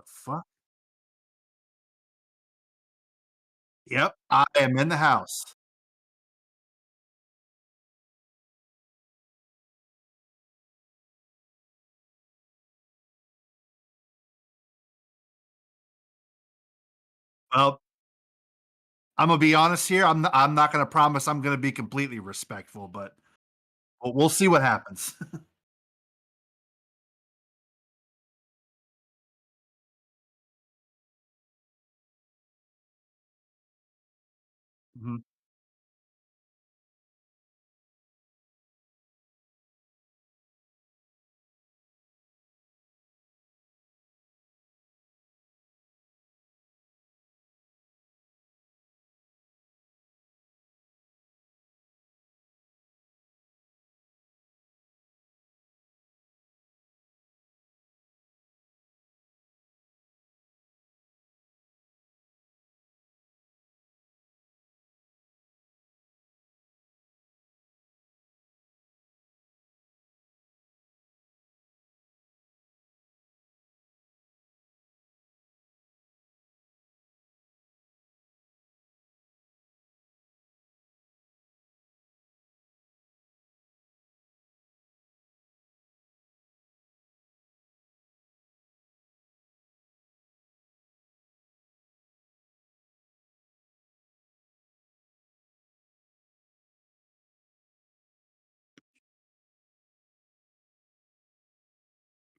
fuck? Yep, I am in the house. Well, Imma be honest here, I'm not gonna promise I'm gonna be completely respectful, but we'll see what happens. Mhm.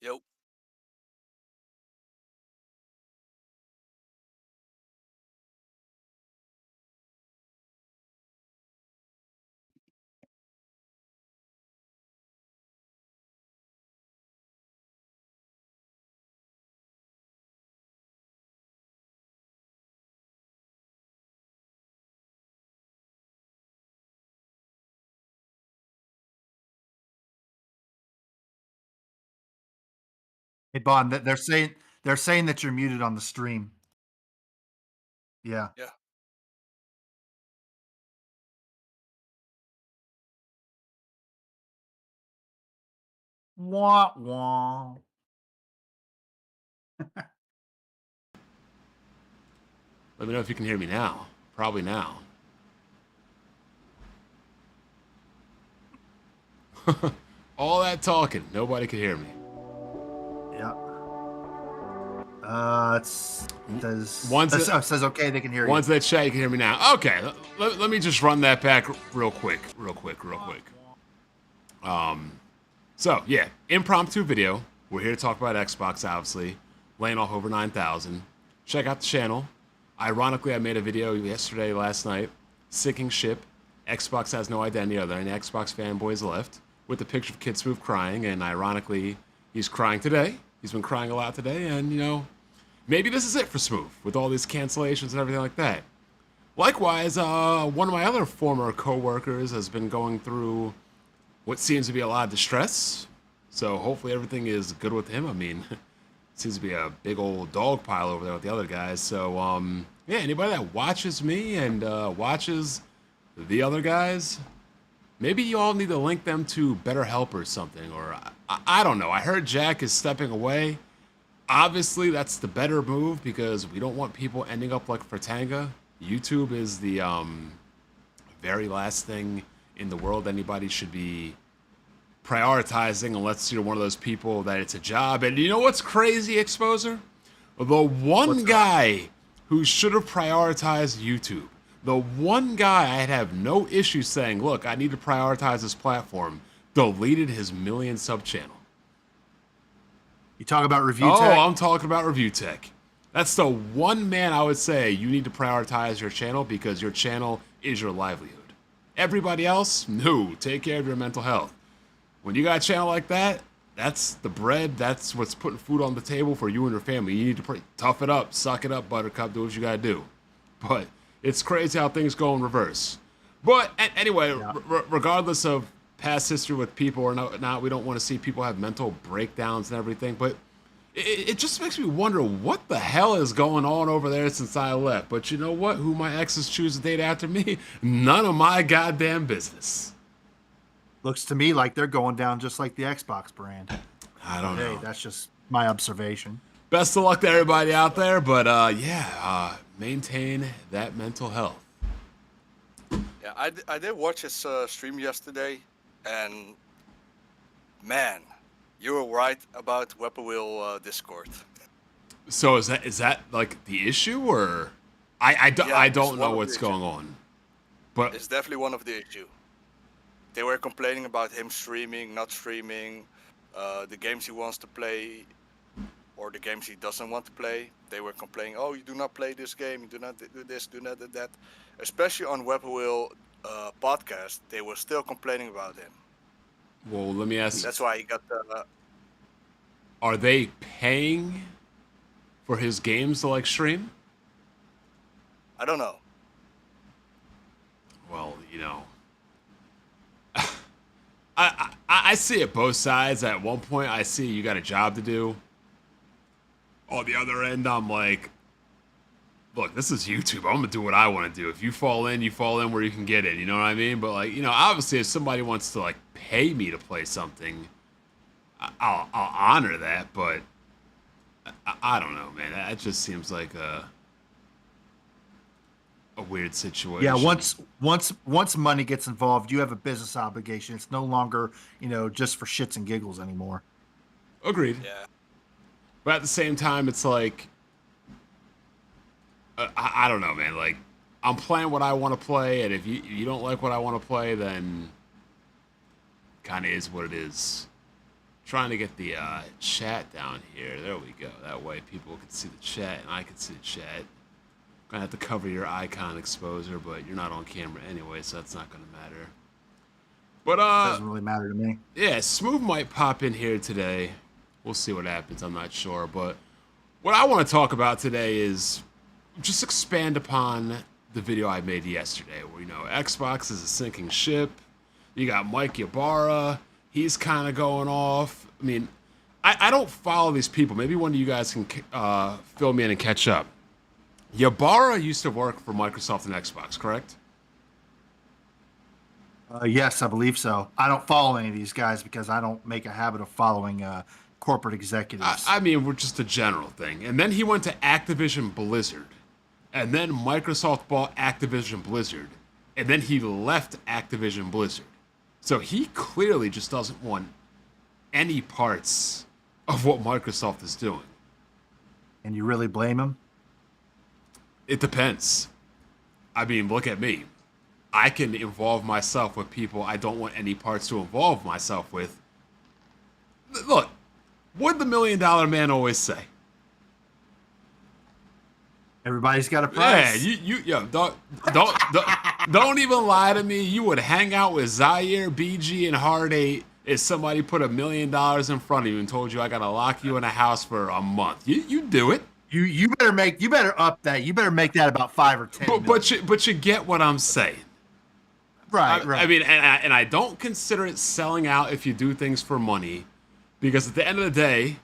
Yep. Hey, Bond, they're saying that you're muted on the stream. Yeah. Yeah. Wah, wah. Let me know if you can hear me now. Probably now. All that talking, nobody could hear me. Yeah. It says Once it, says, "Okay, they can hear you." once that chat, you can hear me now. Okay, let me just run that back real quick. Wah, wah. So yeah, impromptu video. We're here to talk about Xbox, obviously. Laying off over 9,000. Check out the channel. Ironically, I made a video yesterday, last night, sinking ship. Xbox has no identity other than Xbox fanboys left, with the picture of Kid Smooth crying, and ironically, he's crying today. He's been crying a lot today, and maybe this is it for Smooth with all these cancellations and everything like that. Likewise, one of my other former coworkers has been going through what seems to be a lot of distress. So hopefully everything is good with him. I mean, it seems to be a big old dog pile over there with the other guys. So yeah, anybody that watches me and watches the other guys, maybe you all need to link them to BetterHelp or something. Or I don't know. I heard Jack is stepping away. Obviously, that's the better move because we don't want people ending up like Fertanga. YouTube is the very last thing in the world anybody should be prioritizing unless you're one of those people that it's a job. And you know what's crazy, Exposer? The one What's up? guy who should have prioritized YouTube, the one guy I'd have no issue saying, look, I need to prioritize this platform, deleted his million sub channel. You talk about review Oh, tech? I'm talking about review tech. That's the one man I would say you need to prioritize your channel because your channel is your livelihood. Everybody else, no, take care of your mental health. When you got a channel like that, that's the bread. That's what's putting food on the table for you and your family. You need to tough it up, suck it up, Buttercup. Do what you gotta do. But it's crazy how things go in reverse. But anyway, Yeah. regardless of past history with people or not, we don't want to see people have mental breakdowns and everything. But it just makes me wonder what the hell is going on over there since I left. But you know what? Who my exes choose to date after me? None of my goddamn business. Looks to me like they're going down just like the Xbox brand. I don't Hey, know. that's just my observation. Best of luck to everybody out there, but maintain that mental health. Yeah, I did watch his stream yesterday, and man, you were right about Weapon Wheel Discord. So is that like the issue, or I Yeah, it's don't one know of what's the going issues. on, but It's definitely one of the issue. They were complaining about him streaming, not streaming, the games he wants to play, or the games he doesn't want to play. They were complaining, oh, you do not play this game, you do not do this, do not do that. Especially on Weapon Wheel podcast, they were still complaining about him. well, let me ask: That's why he got the. are they paying for his games to like stream? I don't know. Well, I see it both sides. At one point, I see you got a job to do. On the other end, I'm like, look, this is YouTube. I'm gonna do what I want to do. If you fall in, you fall in where you can get in. You know what I mean? But like, obviously, if somebody wants to like pay me to play something, I'll honor that. But I don't know, man. That just seems like a weird situation. Yeah, once money gets involved, you have a business obligation. It's no longer, just for shits and giggles anymore. Agreed. Yeah. But at the same time, it's like, I don't know, man. Like, I'm playing what I want to play, and if you don't like what I want to play, then kind of is what it is. Trying to get the chat down here. There we go. That way people can see the chat, and I can see the chat. Gonna have to cover your icon exposure, but you're not on camera anyway, so that's not gonna matter. But Doesn't really matter to me. yeah, Smooth might pop in here today. We'll see what happens. I'm not sure, but what I want to talk about today is just expand upon the video I made yesterday, where Xbox is a sinking ship. You got Mike Ybarra. He's kind of going off. I mean, I don't follow these people. Maybe one of you guys can fill me in and catch up. Ybarra used to work for Microsoft and Xbox, correct? Yes, I believe so. I don't follow any of these guys because I don't make a habit of following corporate executives. I mean, we're just a general thing. And then he went to Activision Blizzard. And then Microsoft bought Activision Blizzard. And then he left Activision Blizzard. So he clearly just doesn't want any parts of what Microsoft is doing. And you really blame him? It depends. I mean, look at me. I can involve myself with people I don't want any parts to involve myself with. Look, what did the $1 Million Man always say? Everybody's got a price. Yeah, don't even lie to me. You would hang out with Zaire, BG, and Hard 8 if somebody put $1 million in front of you and told you I gotta lock you in a house for a month. You do it. You better up that. You better make that about 5 or 10. But you get what I'm saying. Right. I mean, and I don't consider it selling out if you do things for money, because at the end of the day,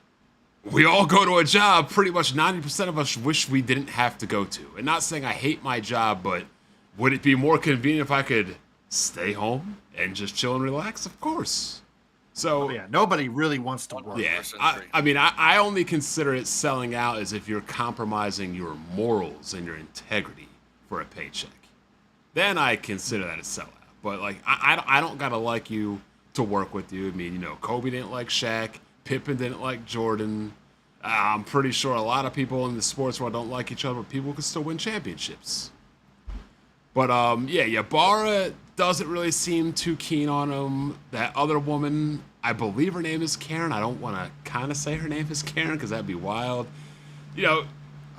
we all go to a job pretty much 90% of us wish we didn't have to go to. And not saying I hate my job, but would it be more convenient if I could stay home and just chill and relax? Of course. So yeah, nobody really wants to work. Yeah, I mean, I only consider it selling out as if you're compromising your morals and your integrity for a paycheck. Then I consider that a sellout. But like, I don't gotta like you to work with you. I mean, Kobe didn't like Shaq. Pippen didn't like Jordan. I'm pretty sure a lot of people in the sports world don't like each other, but people can still win championships. But yeah, Ybarra doesn't really seem too keen on him. That other woman, I believe her name is Karen. I don't want to kind of say her name is Karen because that'd be wild. I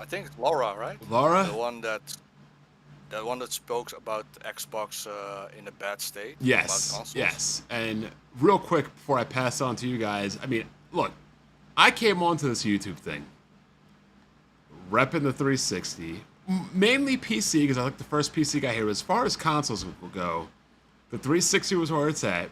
think it's Laura, right? Laura? The one that spoke about Xbox in a bad state. Yes. And real quick before I pass on to you guys, I mean, look, I came onto this YouTube thing, repping the 360, mainly PC because I like the first PC guy here. As far as consoles will go, the 360 was where it's at.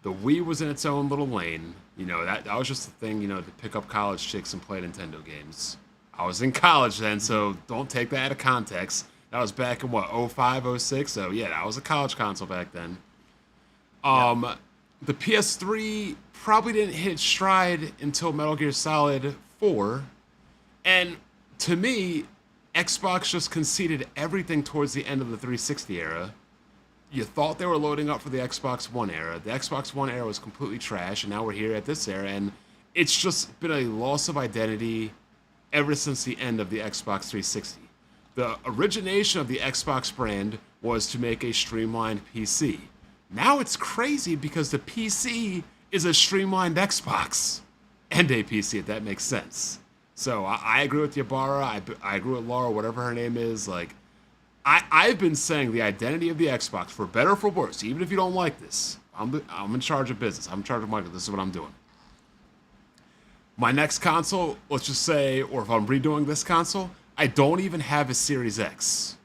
The Wii was in its own little lane. That was just the thing, to pick up college chicks and play Nintendo games. I was in college then, so don't take that out of context. That was back in, 05, 06? So, yeah, that was a college console back then. The PS3 probably didn't hit its stride until Metal Gear Solid 4. And to me, Xbox just conceded everything towards the end of the 360 era. You thought they were loading up for the Xbox One era. The Xbox One era was completely trash, and now we're here at this era, and it's just been a loss of identity ever since the end of the Xbox 360. The origination of the Xbox brand was to make a streamlined PC. Now it's crazy because the PC is a streamlined Xbox and a PC, if that makes sense. So I agree with Yabara. I agree with Laura, whatever her name is. Like, I've been saying the identity of the Xbox, for better or for worse, even if you don't like this, I'm in charge of business. I'm in charge of marketing. This is what I'm doing. My next console, let's just say, or if I'm redoing this console, I don't even have a Series X.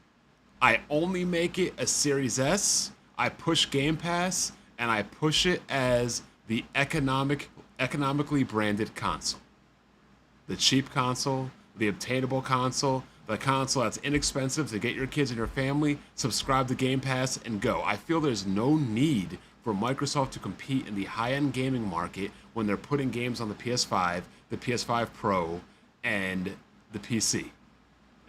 I only make it a Series S. I push Game Pass, and I push it as the economically branded console. The cheap console, the obtainable console, the console that's inexpensive to get your kids and your family, subscribe to Game Pass, and go. I feel there's no need for Microsoft to compete in the high-end gaming market when they're putting games on the PS5, the PS5 Pro, and the PC.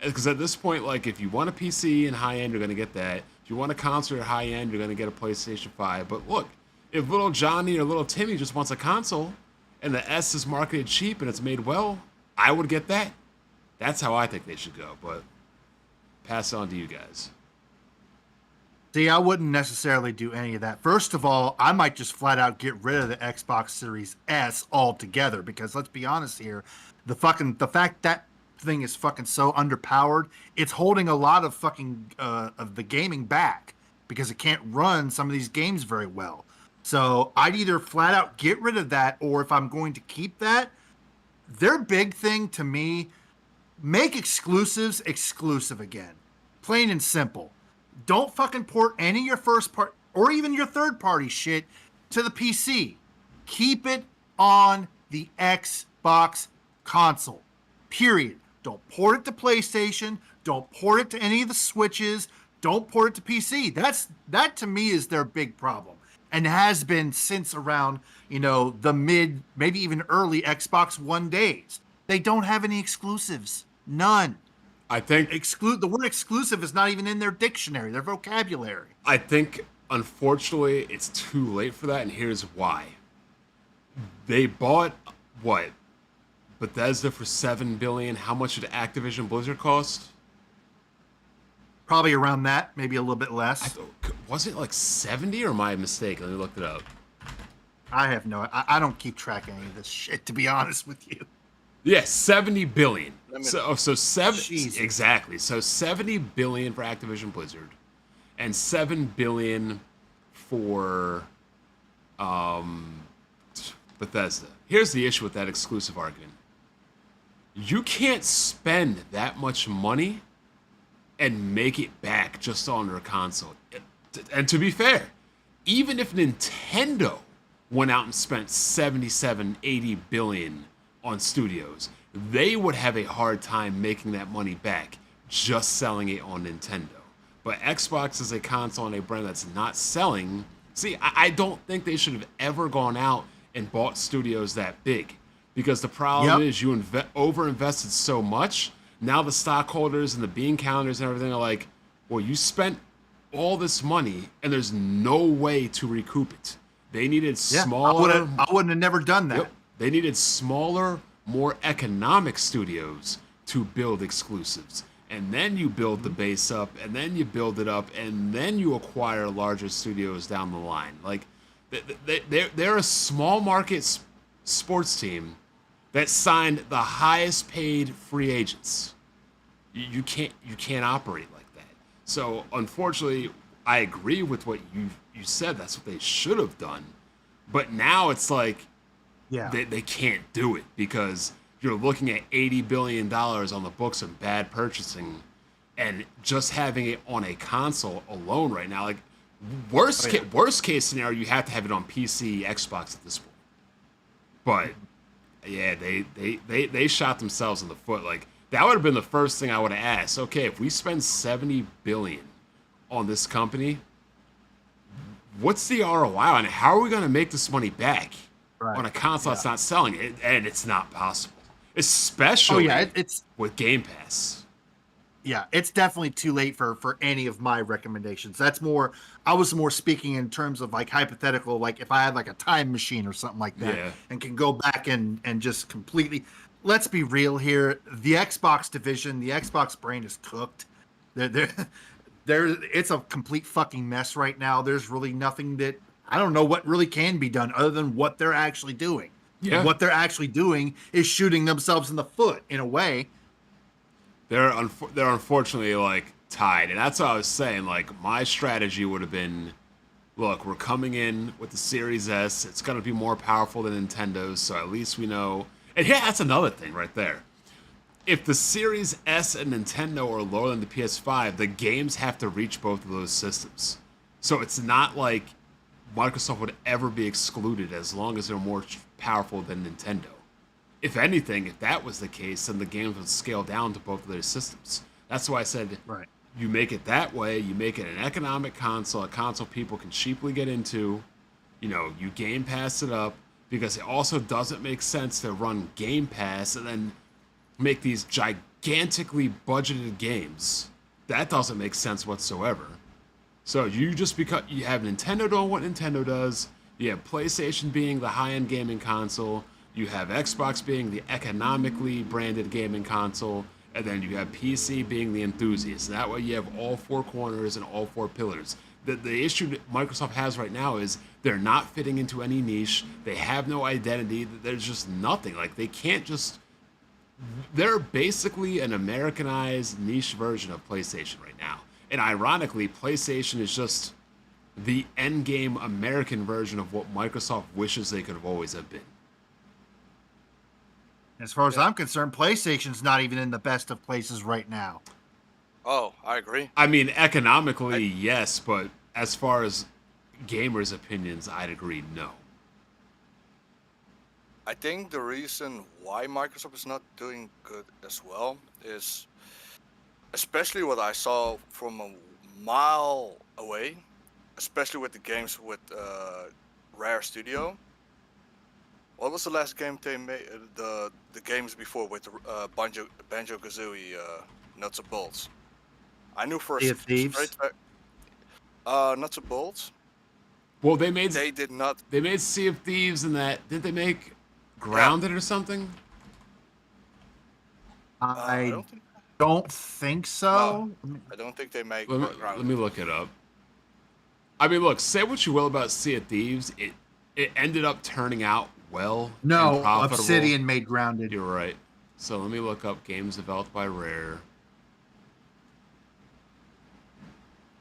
Because at this point, like, if you want a PC and high-end, you're going to get that. If you want a console or high-end, you're going to get a PlayStation 5. But look, if little Johnny or little Timmy just wants a console, and the S is marketed cheap and it's made well, I would get that. That's how I think they should go, but pass it on to you guys. See, I wouldn't necessarily do any of that. First of all, I might just flat out get rid of the Xbox Series S altogether, because let's be honest here, the fact that thing is fucking so underpowered, it's holding a lot of fucking of the gaming back because it can't run some of these games very well. So I'd either flat out get rid of that, or if I'm going to keep that, their big thing to me, make exclusives exclusive again. Plain and simple. Don't fucking port any of your first part or even your third party shit to the PC. Keep it on the Xbox console. Period. Don't port it to PlayStation. Don't port it to any of the Switches. Don't port it to PC. That to me is their big problem, and has been since around, the mid, maybe even early Xbox One days. They don't have any exclusives. None. I think the word exclusive is not even in their dictionary, their vocabulary. I think, unfortunately, it's too late for that, and here's why. They bought, what, Bethesda for $7 billion. How much did Activision Blizzard cost? Probably around that, maybe a little bit less. Was it like 70, or am I mistaken? Let me look it up. I have I don't keep track of any of this shit, to be honest with you. Yeah, $70 billion. So Jesus. exactly. So $70 billion for Activision Blizzard, and $7 billion for Bethesda. Here's the issue with that exclusive argument. You can't spend that much money and make it back just on their console. And to be fair, even if Nintendo went out and spent 77, 80 billion on studios, they would have a hard time making that money back just selling it on Nintendo. But Xbox is a console and a brand that's not selling. See, I don't think they should have ever gone out and bought studios that big, because the problem is you over-invested so much. Now the stockholders and the bean counters and everything are like, well, you spent all this money and there's no way to recoup it. They needed smaller. I wouldn't have never done that. Yep, they needed smaller, more economic studios to build exclusives. And then you build the base up, and then you build it up, and then you acquire larger studios down the line. Like, they're a small market sports team that signed the highest paid free agents. You can't operate like that. So unfortunately, I agree with what you said. That's what they should have done. But now it's like, they can't do it, because you're looking at $80 billion on the books of bad purchasing, and just having it on a console alone right now, like, worst case scenario, you have to have it on PC, Xbox at this point. But yeah, they shot themselves in the foot. Like, that would have been the first thing I would have asked. Okay, if we spend $70 billion on this company, what's the ROI on it? How are we going to make this money back on a console that's not selling it? And it's not possible. especially it's with Game Pass. yeah, it's definitely too late for any of my recommendations. That's more, I was more speaking in terms of like hypothetical, like if I had like a time machine or something like that Yeah. and can go back and just completely, let's be real here. The Xbox division, the Xbox brain is cooked. They're it's a complete fucking mess right now. There's really nothing that, I don't know what really can be done other than what they're actually doing. And Yeah. what they're actually doing is shooting themselves in the foot in a way. They're unfortunately like tied, and that's what I was saying. Like my strategy would have been, look, we're coming in with the Series S. It's gonna be more powerful than Nintendo's, so at least we know. And yeah, that's another thing right there. If the Series S and Nintendo are lower than the PS5, the games have to reach both of those systems. So it's not like Microsoft would ever be excluded as long as they're more powerful than Nintendo. If anything, if that was the case, then the games would scale down to both of their systems. That's why I said Right. you make it that way, you make it an economic console, a console people can cheaply get into, you Game Pass it up, because it also doesn't make sense to run Game Pass and then make these gigantically budgeted games. That doesn't make sense whatsoever. So you just, because you have Nintendo doing what Nintendo does, you have PlayStation being the high-end gaming console, you have Xbox being the economically branded gaming console, and then you have PC being the enthusiast. That way you have all four corners and all four pillars. The issue that Microsoft has right now is they're not fitting into any niche. They have no identity. There's just nothing. Like, they can't just... They're basically an Americanized niche version of PlayStation right now. And ironically, PlayStation is just the endgame American version of what Microsoft wishes they could have always have been. As far as I'm concerned, PlayStation's not even in the best of places right now. Oh, I agree. I mean, economically, yes, but as far as gamers' opinions, I'd agree no. I think the reason why Microsoft is not doing good as well is, especially what I saw from a mile away, especially with the games with Rare Studio. What was the last game they made? The games before with Banjo Kazooie nuts and bolts. I knew for a Sea of Thieves? straight nuts and bolts. Well, they made They did not. they made Sea of Thieves and that. Did they make Grounded or something? I I don't think. don't think so. I don't think they make. Let me look it up. I mean, look, say what you will about Sea of Thieves, it ended up turning out well. No, and profitable. Obsidian made Grounded. You're right. So let me look up games developed by Rare.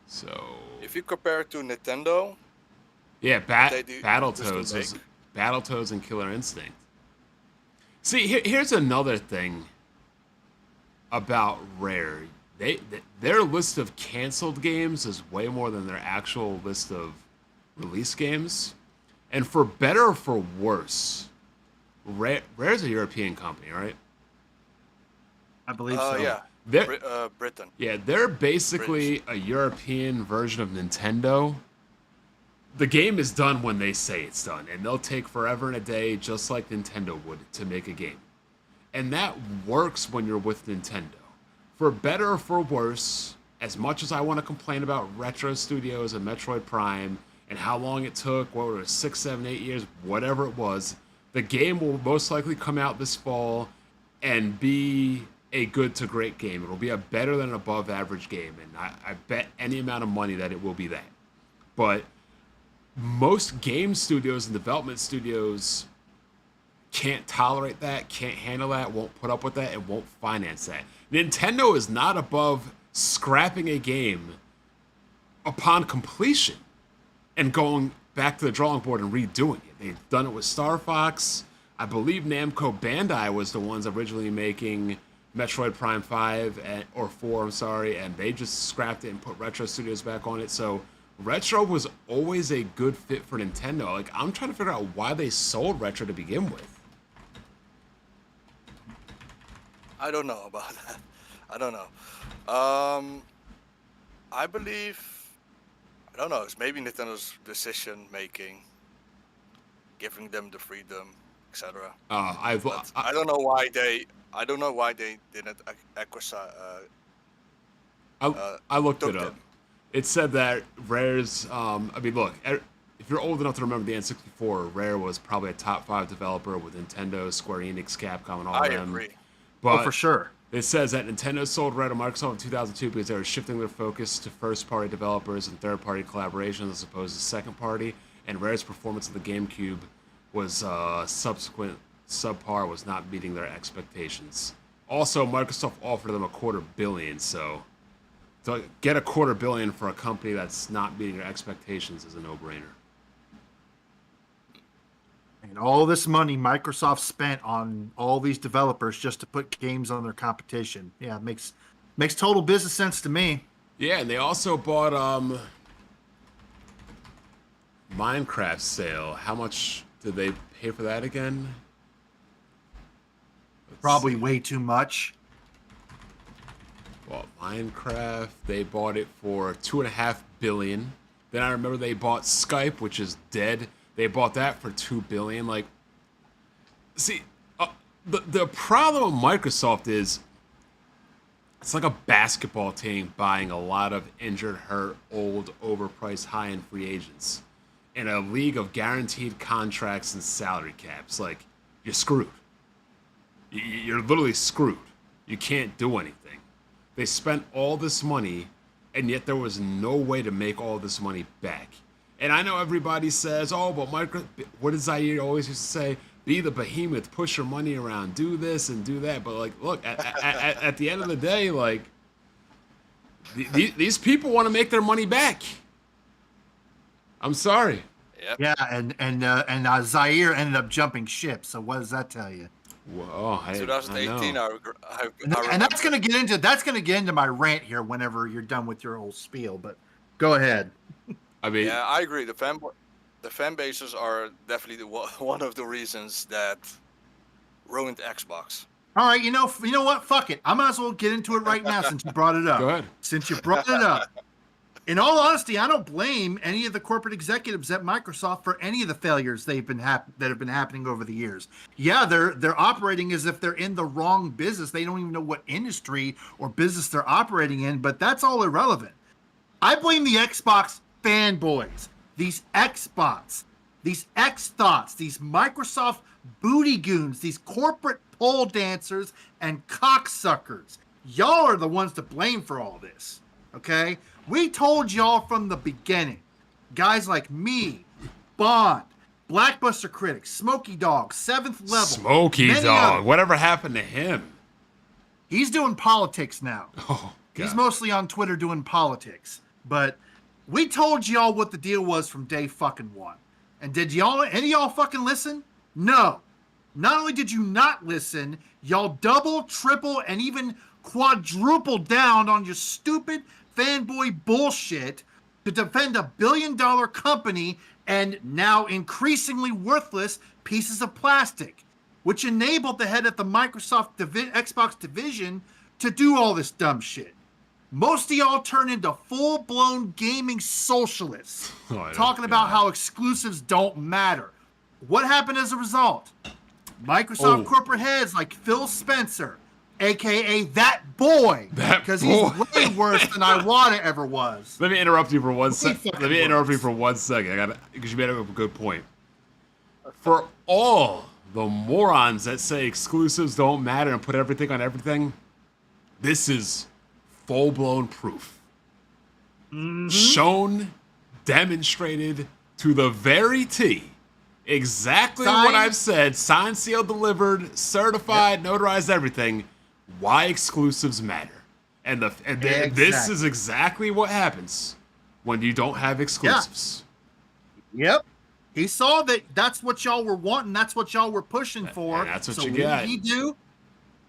So If you compare it to Nintendo, yeah, they do Battletoads just was Battletoads and Killer Instinct. See, here's another thing about Rare. Their list of canceled games is way more than their actual list of release games. And for better or for worse, Rare's a European company, right? I believe so. yeah, They're, Britain. yeah, they're basically a European version of Nintendo. The game is done when they say it's done, and they'll take forever and a day, just like Nintendo would, to make a game. And that works when you're with Nintendo. For better or for worse, as much as I want to complain about Retro Studios and Metroid Prime, and how long it took, what were it, 6, 7, 8 years, whatever it was, the game will most likely come out this fall and be a good to great game. It'll be a better than above average game, and I bet any amount of money that it will be that. But most game studios and development studios can't tolerate that, can't handle that, won't put up with that, and won't finance that. Nintendo is not above scrapping a game upon completion and going back to the drawing board and redoing it. They've done it with Star Fox. I believe Namco Bandai was the ones originally making Metroid Prime 5 or 4, I'm sorry, and they just scrapped it and put Retro Studios back on it. So Retro was always a good fit for Nintendo. Like, I'm trying to figure out why they sold Retro to begin with. I don't know about that. I don't know. I believe. I don't know. It's maybe Nintendo's decision making, giving them the freedom etc. I I don't know why they. I don't know why they didn't I looked took it up. them. It said that Rare's. I mean, look, if you're old enough to remember the N64, Rare was probably a top 5 developer with Nintendo, Square Enix, Capcom, and all I them. agree. But for sure. it says that Nintendo sold Rare to Microsoft in 2002 because they were shifting their focus to first-party developers and third-party collaborations as opposed to second-party. And Rare's performance of the GameCube was subsequent subpar, was not meeting their expectations. Also, Microsoft offered them $250 million, so to get $250 million for a company that's not meeting their expectations is a no-brainer. And all this money Microsoft spent on all these developers just to put games on their competition. Yeah, it makes total business sense to me. Yeah, and they also bought Minecraft sale. How much did they pay for that again? Probably way too much. Well, Minecraft, they bought it for $2.5 billion. Then I remember they bought Skype, which is dead. They bought that for $2 billion. Like, see, the problem with Microsoft is it's like a basketball team buying a lot of injured, hurt, old, overpriced, high-end free agents in a league of guaranteed contracts and salary caps. Like, you're screwed. You're literally screwed. You can't do anything. They spent all this money, and yet there was no way to make all this money back. And I know everybody says, oh, but what does Zaire always used to say? Be the behemoth, push your money around, do this and do that. But, like, look, at the end of the day, like, these people want to make their money back. I'm sorry. Yep. Yeah, and Zaire ended up jumping ship. So what does that tell you? Whoa, 2018, I know. And that's gonna get into my rant here whenever you're done with your whole spiel. But go ahead. I mean, Yeah, I agree. The fan bases are definitely one of the reasons that ruined Xbox. All right, you know what? Fuck it. I might as well get into it right now since you brought it up. Go ahead. Since you brought it up. In all honesty, I don't blame any of the corporate executives at Microsoft for any of the failures that have been happening over the years. Yeah, they're operating as if they're in the wrong business. They don't even know what industry or business they're operating in, but that's all irrelevant. I blame the Xbox fanboys, these Xbots, these X-Thoughts, these Microsoft booty goons, these corporate pole dancers and cocksuckers. Y'all are the ones to blame for all this, okay? We told y'all from the beginning, guys like me, Bond, Blackbuster Critic, Smokey Dog, Seventh Level. Smokey Dog, whatever happened to him? He's doing politics now. Oh, God. He's mostly on Twitter doing politics. But we told y'all what the deal was from day fucking one. And did any of y'all fucking listen? No. Not only did you not listen, y'all double, triple, and even quadruple down on your stupid fanboy bullshit to defend $1 billion company and now increasingly worthless pieces of plastic, which enabled the head of the Microsoft Xbox division to do all this dumb shit. Most of y'all turn into full-blown gaming socialists, talking about how exclusives don't matter. What happened as a result? Microsoft corporate heads like Phil Spencer, a.k.a. that boy, because he's way worse than Iwata ever was. Let me interrupt you for 1 second. Because you made a good point. For all the morons that say exclusives don't matter and put everything on everything, this is full-blown proof. Mm-hmm. Shown, demonstrated to the very T. Exactly what I've said. Signed, sealed, delivered, certified, notarized, everything. Why exclusives matter. And this is exactly what happens when you don't have exclusives. Yep. He saw that that's what y'all were wanting. That's what y'all were pushing for. And that's what you got. What did he do?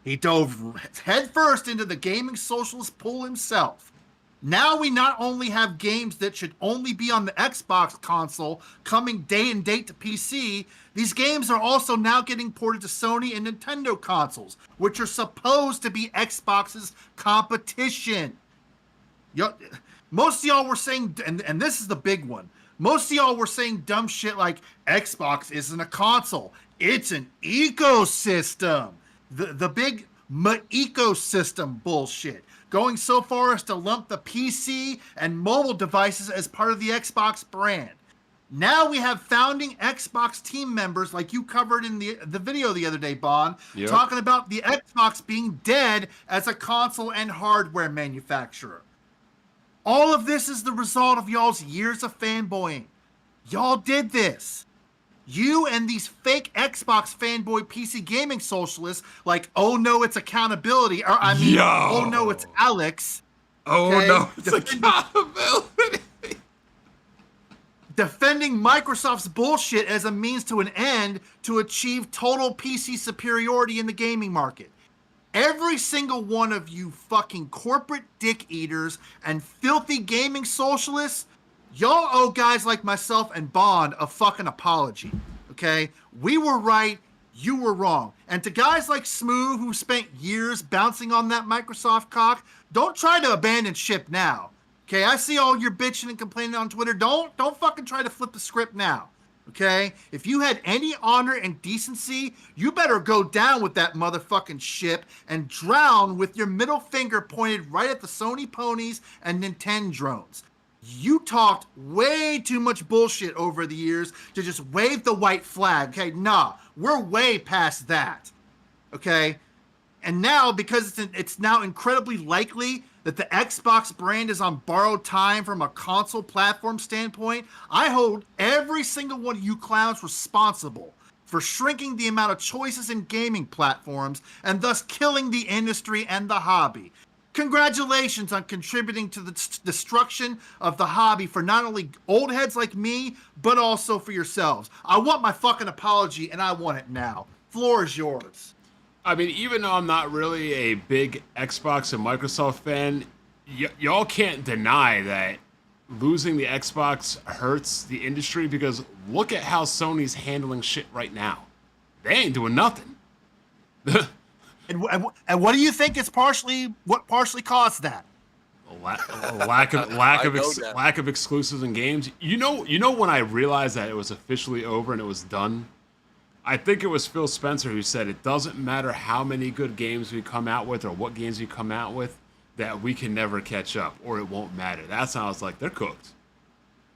He dove headfirst into the gaming socialist pool himself. Now we not only have games that should only be on the Xbox console coming day and date to PC, these games are also now getting ported to Sony and Nintendo consoles, which are supposed to be Xbox's competition. Most of y'all were saying, and this is the big one, Most of y'all were saying dumb shit like Xbox isn't a console, it's an ecosystem. The big ecosystem bullshit. Going so far as to lump the PC and mobile devices as part of the Xbox brand. Now we have founding Xbox team members, like you covered in the video the other day, Bon, talking about the Xbox being dead as a console and hardware manufacturer. All of this is the result of y'all's years of fanboying. Y'all did this. You and these fake Xbox fanboy PC gaming socialists, like, oh no, it's accountability, or oh no, it's Alex. Oh no, it's accountability. Defending Microsoft's bullshit as a means to an end to achieve total PC superiority in the gaming market. Every single one of you fucking corporate dick eaters and filthy gaming socialists, y'all owe guys like myself and Bond a fucking apology, okay? We were right, you were wrong. And to guys like Smooth, who spent years bouncing on that Microsoft cock, don't try to abandon ship now. Okay, I see all your bitching and complaining on Twitter. Don't fucking try to flip the script now. Okay? If you had any honor and decency, you better go down with that motherfucking ship and drown with your middle finger pointed right at the Sony ponies and Nintendo drones. You talked way too much bullshit over the years to just wave the white flag. Okay, nah, we're way past that. Okay? And now, because it's now incredibly likely that the Xbox brand is on borrowed time from a console platform standpoint, I hold every single one of you clowns responsible for shrinking the amount of choices in gaming platforms and thus killing the industry and the hobby. Congratulations on contributing to the destruction of the hobby for not only old heads like me, but also for yourselves. I want my fucking apology, and I want it now. Floor is yours. I mean, even though I'm not really a big Xbox and Microsoft fan, y'all can't deny that losing the Xbox hurts the industry, because look at how Sony's handling shit right now. They ain't doing nothing. And what do you think is what partially caused that? Lack of exclusives in games. You know when I realized that it was officially over and it was done? I think it was Phil Spencer who said it doesn't matter how many good games we come out with or what games we come out with, that we can never catch up, or it won't matter. That's how I was like, they're cooked.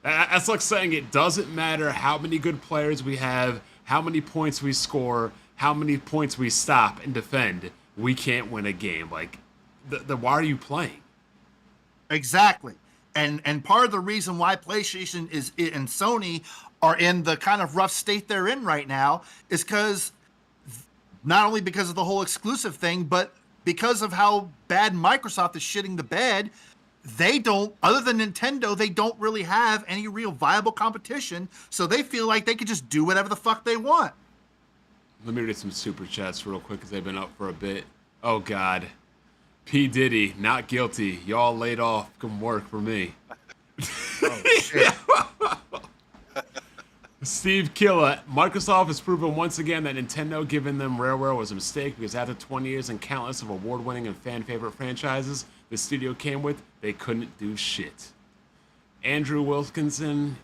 That's like saying it doesn't matter how many good players we have, how many points we score, how many points we stop and defend, we can't win a game. Like, why are you playing? Exactly. And part of the reason why PlayStation and Sony are in the kind of rough state they're in right now is because not only because of the whole exclusive thing, but because of how bad Microsoft is shitting the bed. They don't, other than Nintendo, they don't really have any real viable competition. So they feel like they could just do whatever the fuck they want. Let me read some super chats real quick because they've been up for a bit. Oh, God. P. Diddy, not guilty. Y'all laid off. Come work for me. Oh, shit. Steve Killa, Microsoft has proven once again that Nintendo giving them Rareware was a mistake, because after 20 years and countless of award-winning and fan-favorite franchises the studio came with, they couldn't do shit. Andrew Wilkinson,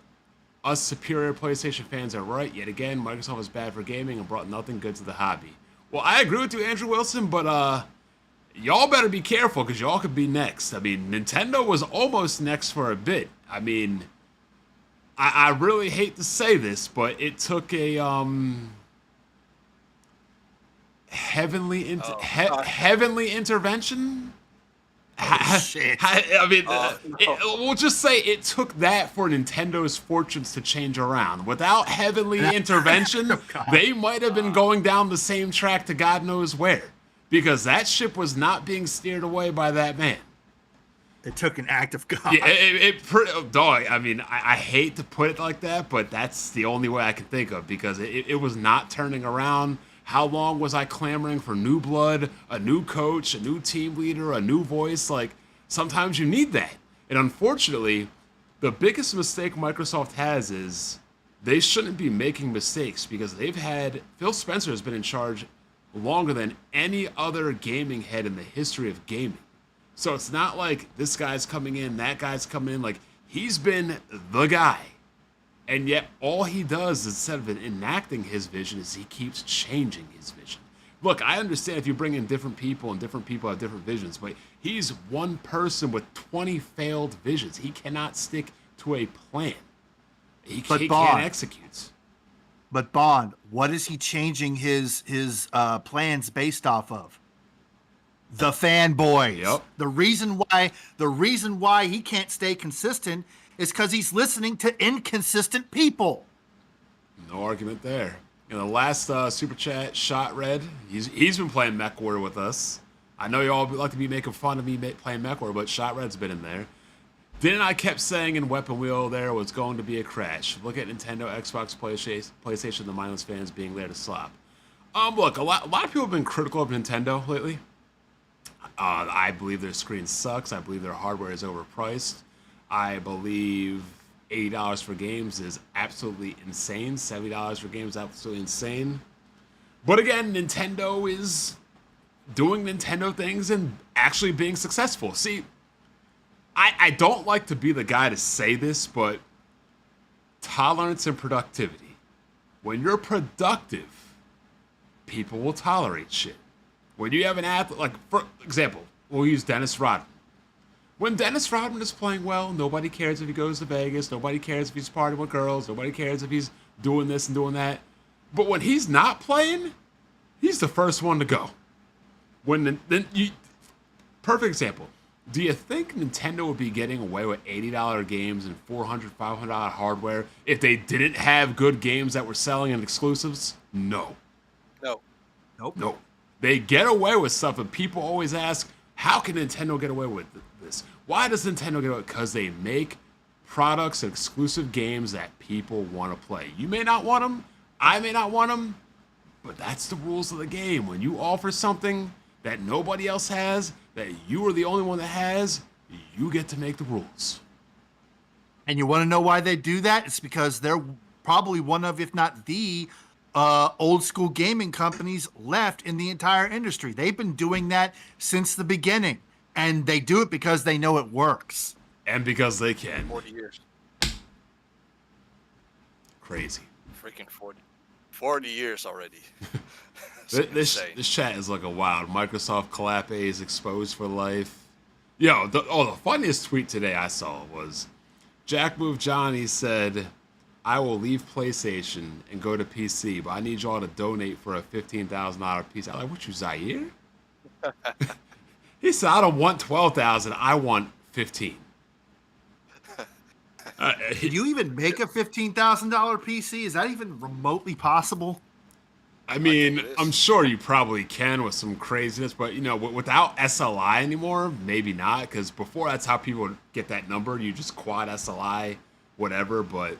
us superior PlayStation fans are right. Yet again, Microsoft was bad for gaming and brought nothing good to the hobby. Well, I agree with you, Andrew Wilson, but y'all better be careful, because y'all could be next. I mean, Nintendo was almost next for a bit. I mean, I really hate to say this, but it took a heavenly intervention. Shit. I mean, we'll just say it took that for Nintendo's fortunes to change around. Without heavenly intervention, they might have been going down the same track to God knows where, because that ship was not being steered away by that man. It took an act of God. Yeah, dog. I mean, I hate to put it like that, but that's the only way I can think of, because it was not turning around. How long was I clamoring for new blood, a new coach, a new team leader, a new voice? Like, sometimes you need that. And unfortunately, the biggest mistake Microsoft has is they shouldn't be making mistakes, because Phil Spencer has been in charge longer than any other gaming head in the history of gaming. So it's not like this guy's coming in, that guy's coming in. Like, he's been the guy And yet all he does instead of enacting his vision is he keeps changing his vision. Look, I understand if you bring in different people and different people have different visions, but he's one person with 20 failed visions. He cannot stick to a plan. He can't execute. But Bond, what is he changing his plans based off of? The fanboys. Yep. The reason why he can't stay consistent is because he's listening to inconsistent people. No argument there. In the last super chat, Shot Red, he's been playing MechWarrior with us. I know you all like to be making fun of me playing MechWarrior, but Shot Red's been in there. Then I kept saying in Weapon Wheel there was going to be a crash. Look at Nintendo, Xbox, PlayStation, the mindless fans being there to slop. Look, a lot of people have been critical of Nintendo lately. I believe their screen sucks. I believe their hardware is overpriced. I believe $80 for games is absolutely insane. $70 for games is absolutely insane. But again, Nintendo is doing Nintendo things and actually being successful. See, I don't like to be the guy to say this, but tolerance and productivity. When you're productive, people will tolerate shit. When you have an athlete, like, for example, we'll use Dennis Rodman. When Dennis Rodman is playing well, nobody cares if he goes to Vegas. Nobody cares if he's partying with girls. Nobody cares if he's doing this and doing that. But when he's not playing, he's the first one to go. Perfect example. Do you think Nintendo would be getting away with $80 games and $400, $500 hardware if they didn't have good games that were selling and exclusives? No. No. Nope. They get away with stuff, and people always ask, how can Nintendo get away with this? Why does Nintendo get away? Because they make products and exclusive games that people want to play. You may not want them, I may not want them, but that's the rules of the game. When you offer something that nobody else has, that you are the only one that has, you get to make the rules. And you want to know why they do that? It's because they're probably one of, if not the old school gaming companies left in the entire industry. They've been doing that since the beginning, and they do it because they know it works. And because they can. 40 years. Crazy. Freaking 40 years already. This chat is like a wild. Microsoft Collab A is exposed for life. Yo, the funniest tweet today I saw was Jack Move Johnny said, I will leave PlayStation and go to PC, but I need y'all to donate for a $15,000 PC. I'm like, what, you Zaire? He said, I don't want 12,000, I want 15. Did you even make a $15,000 PC? Is that even remotely possible? I mean, I'm sure you probably can with some craziness, but, you know, without SLI anymore, maybe not, because before that's how people would get that number. You just quad SLI, whatever, but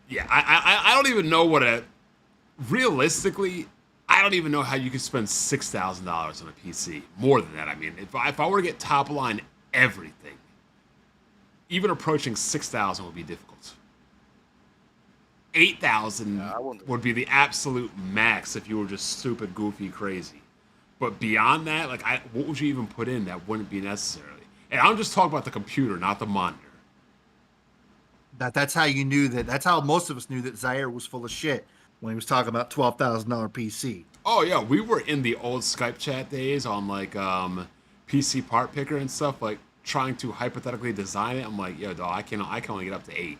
yeah, I don't even know realistically, I don't even know how you could spend $6,000 on a PC. More than that, I mean, if I were to get top line everything, even approaching 6,000 would be difficult. 8,000 would be the absolute max if you were just stupid, goofy, crazy. But beyond that, like, what would you even put in that wouldn't be necessary? And I'm just talking about the computer, not the monitor. That's how you knew that. That's how most of us knew that Zaire was full of shit when he was talking about $12,000 PC. Oh yeah, we were in the old Skype chat days on like PC Part Picker and stuff, like trying to hypothetically design it. I'm like, yo, dog, I can only get up to 8.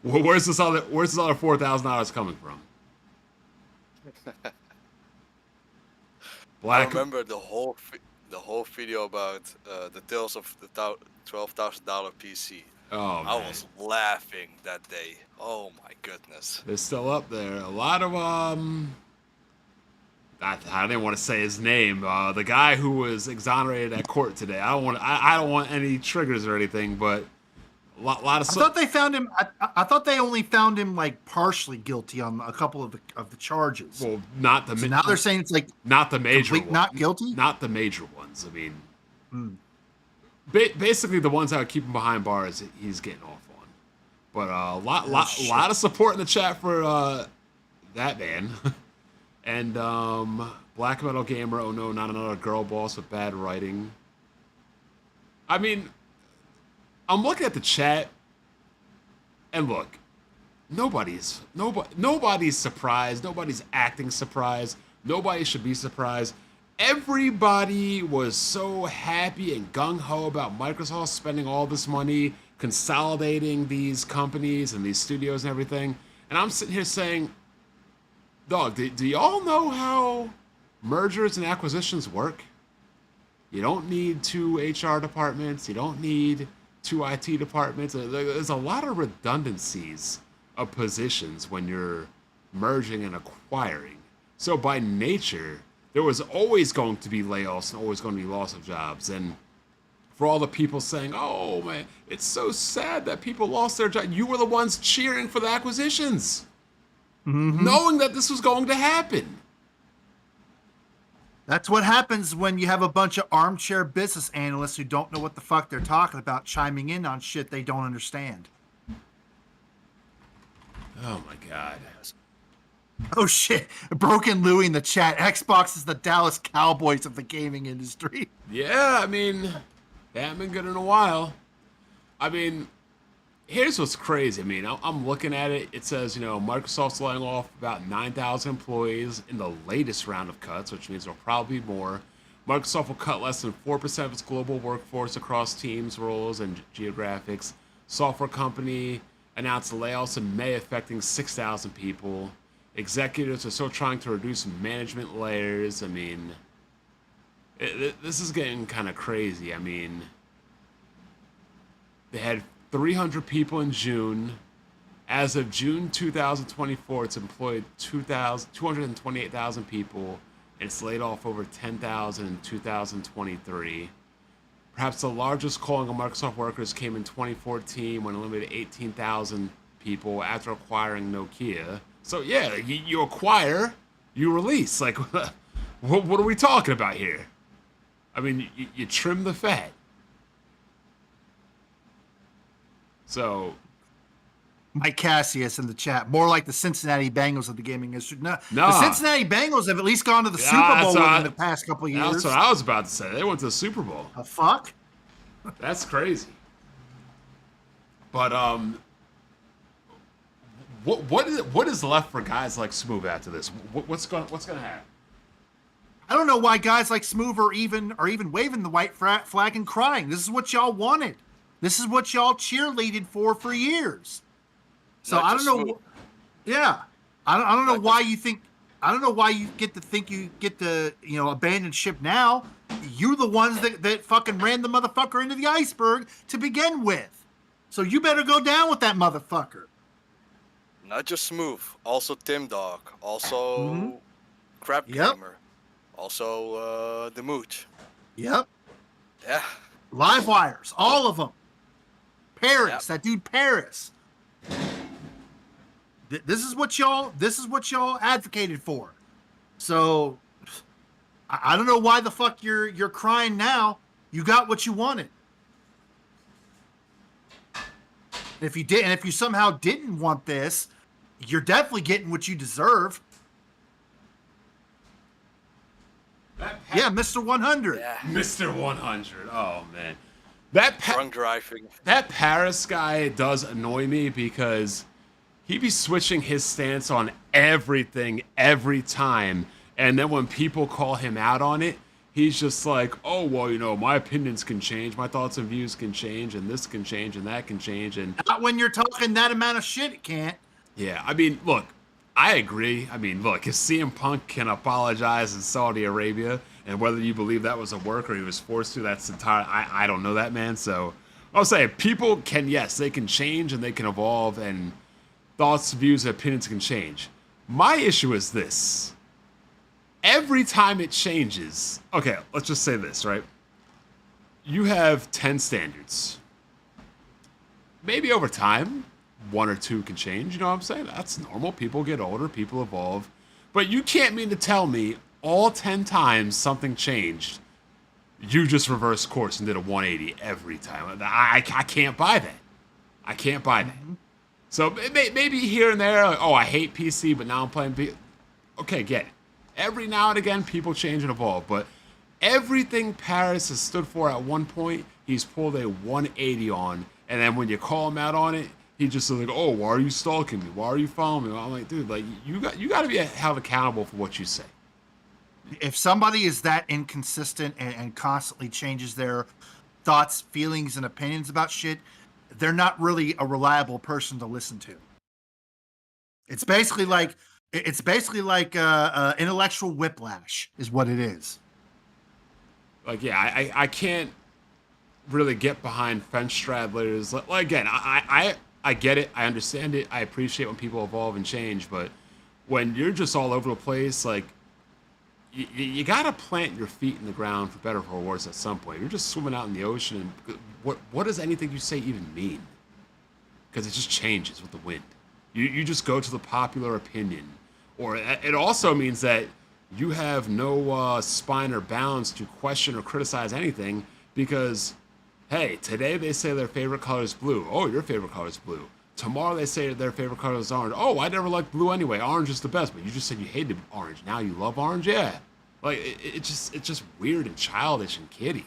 Well, where's this other $4,000 coming from? I remember the whole video about the tales of the $12,000 PC. Oh, I was laughing that day. Oh my goodness. They're still up there. A lot of I didn't want to say his name. The guy who was exonerated at court today. I don't want any triggers or anything, but a lot of. I thought they found him. I thought they only found him like partially guilty on a couple of the charges. Well, not the. So now they're saying it's like not the major ones. Not guilty. Not the major ones. I mean, basically the ones that would keep him behind bars, he's getting off on. But a lot of support in the chat for that man. And Black Metal Gamer, oh no, not another girl boss with bad writing. I mean, I'm looking at the chat. And look, nobody's surprised. Nobody's acting surprised. Nobody should be surprised. Everybody was so happy and gung-ho about Microsoft spending all this money consolidating these companies and these studios and everything. And I'm sitting here saying, dog, do y'all know how mergers and acquisitions work? You don't need 2 HR departments. You don't need 2 IT departments. There's a lot of redundancies of positions when you're merging and acquiring. So by nature, there was always going to be layoffs and always going to be loss of jobs. And for all the people saying, oh man, it's so sad that people lost their job, you were the ones cheering for the acquisitions, knowing that this was going to happen. That's what happens when you have a bunch of armchair business analysts who don't know what the fuck they're talking about, chiming in on shit they don't understand. Oh my God. Oh shit. Broken Louie in the chat. Xbox is the Dallas Cowboys of the gaming industry. Yeah, I mean, they haven't been good in a while. I mean, here's what's crazy. I mean, I'm looking at it. It says, Microsoft's laying off about 9,000 employees in the latest round of cuts, which means there'll probably be more. Microsoft will cut less than 4% of its global workforce across teams, roles, and geographics. Software company announced layoffs in May affecting 6,000 people. Executives are still trying to reduce management layers. I mean, this is getting kind of crazy. I mean, they had 300 people in June. As of June 2024, it's employed 228,000 people. It's laid off over 10,000 in 2023. Perhaps the largest culling of Microsoft workers came in 2014 when it eliminated 18,000 people after acquiring Nokia. So yeah, you acquire, you release. Like, what are we talking about here? I mean, you trim the fat. So, Mike Cassius in the chat. More like the Cincinnati Bengals of the gaming industry. No, Nah. the Cincinnati Bengals have at least gone to the Super Bowl in the past couple of years. That's what I was about to say. They went to the Super Bowl. The fuck? That's crazy. But what is left for guys like Smooth after this? What's gonna happen? I don't know why guys like Smooth are even waving the white flag and crying. This is what y'all wanted. This is what y'all cheerleaded for years. So Not I don't just know. Smooth. Yeah, I don't know Not why you think. I don't know why you get to think you get to abandon ship now. You're the ones that fucking ran the motherfucker into the iceberg to begin with. So you better go down with that motherfucker. Not just Smooth, also Tim Dog, also Crap Yep. Gamer, also the Mooch. Yep. Yeah. Live wires, all of them. Paris, Yep. that dude Paris. This is what y'all advocated for. So I don't know why the fuck you're crying now. You got what you wanted. If you did, and if you somehow didn't want this, you're definitely getting what you deserve. Yeah, Mr. 100. Yeah. Mr. 100. Oh man, Drunk driving. that Paris guy does annoy me because he be switching his stance on everything every time, and then when people call him out on it, he's just like, oh well, my opinions can change, my thoughts and views can change, and this can change, and that can change, and Not when you're talking that amount of shit, it can't. yeah, I mean, look, I agree. I mean, look, if CM Punk can apologize in Saudi Arabia, and whether you believe that was a work or he was forced to, that's entire. I don't know that, man. So I'll say people can, yes, they can change and they can evolve, and thoughts, views, and opinions can change. My issue is this. Every time it changes, okay, let's just say this, right? You have 10 standards. Maybe over time, 1 or 2 can change, you know what I'm saying? That's normal. People get older, people evolve. But you can't mean to tell me all 10 times something changed, you just reversed course and did a 180 every time. I can't buy that. I can't buy that. So maybe here and there, like, oh, I hate PC, but now I'm playing PC. Okay, get it. Every now and again, people change and evolve, but everything Paris has stood for at one point, he's pulled a 180 on, and then when you call him out on it, he just was like, oh, why are you stalking me? Why are you following me? I'm like, dude, like you got to be held accountable for what you say. If somebody is that inconsistent and constantly changes their thoughts, feelings, and opinions about shit, they're not really a reliable person to listen to. It's basically like intellectual whiplash is what it is. Like, yeah, I can't really get behind fence straddlers. Like again, I get it, I understand it, I appreciate when people evolve and change, but when you're just all over the place, like you gotta plant your feet in the ground for better or for worse at some point. You're just swimming out in the ocean, and what does anything you say even mean? Because it just changes with the wind. You just go to the popular opinion, or it also means that you have no spine or balance to question or criticize anything because, hey, today they say their favorite color is blue. Oh, your favorite color is blue. Tomorrow they say their favorite color is orange. Oh, I never liked blue anyway. Orange is the best, but you just said you hated orange. Now you love orange? Yeah. Like, it's just weird and childish and kiddie.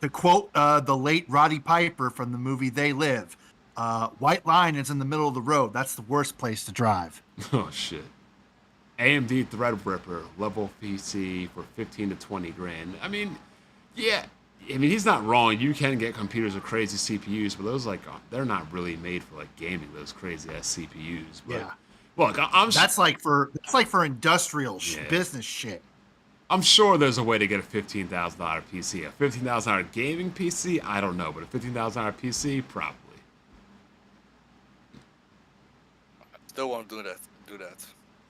To quote the late Roddy Piper from the movie They Live, white line is in the middle of the road. That's the worst place to drive. Oh, shit. AMD Threadripper, level PC for 15 to 20 grand. I mean, yeah. I mean, he's not wrong. You can get computers with crazy CPUs, but those, like, they're not really made for, like, gaming, those crazy-ass CPUs. But, Yeah. Look, that's like for industrial business shit. I'm sure there's a way to get a $15,000 PC. A $15,000 gaming PC, I don't know, but a $15,000 PC, probably. Still won't do that.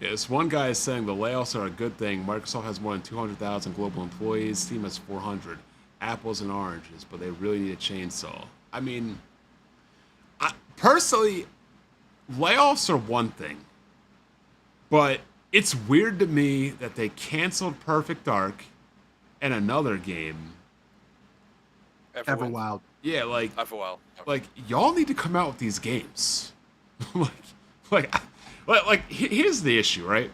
Yeah, this one guy is saying the layoffs are a good thing. Microsoft has more than 200,000 global employees. Steam has 400. Apples and oranges, but they really need a chainsaw. I mean, personally, layoffs are one thing, but it's weird to me that they canceled Perfect Dark and another game. Everwild. Yeah, like Everwild. Like y'all need to come out with these games. like here's the issue, right?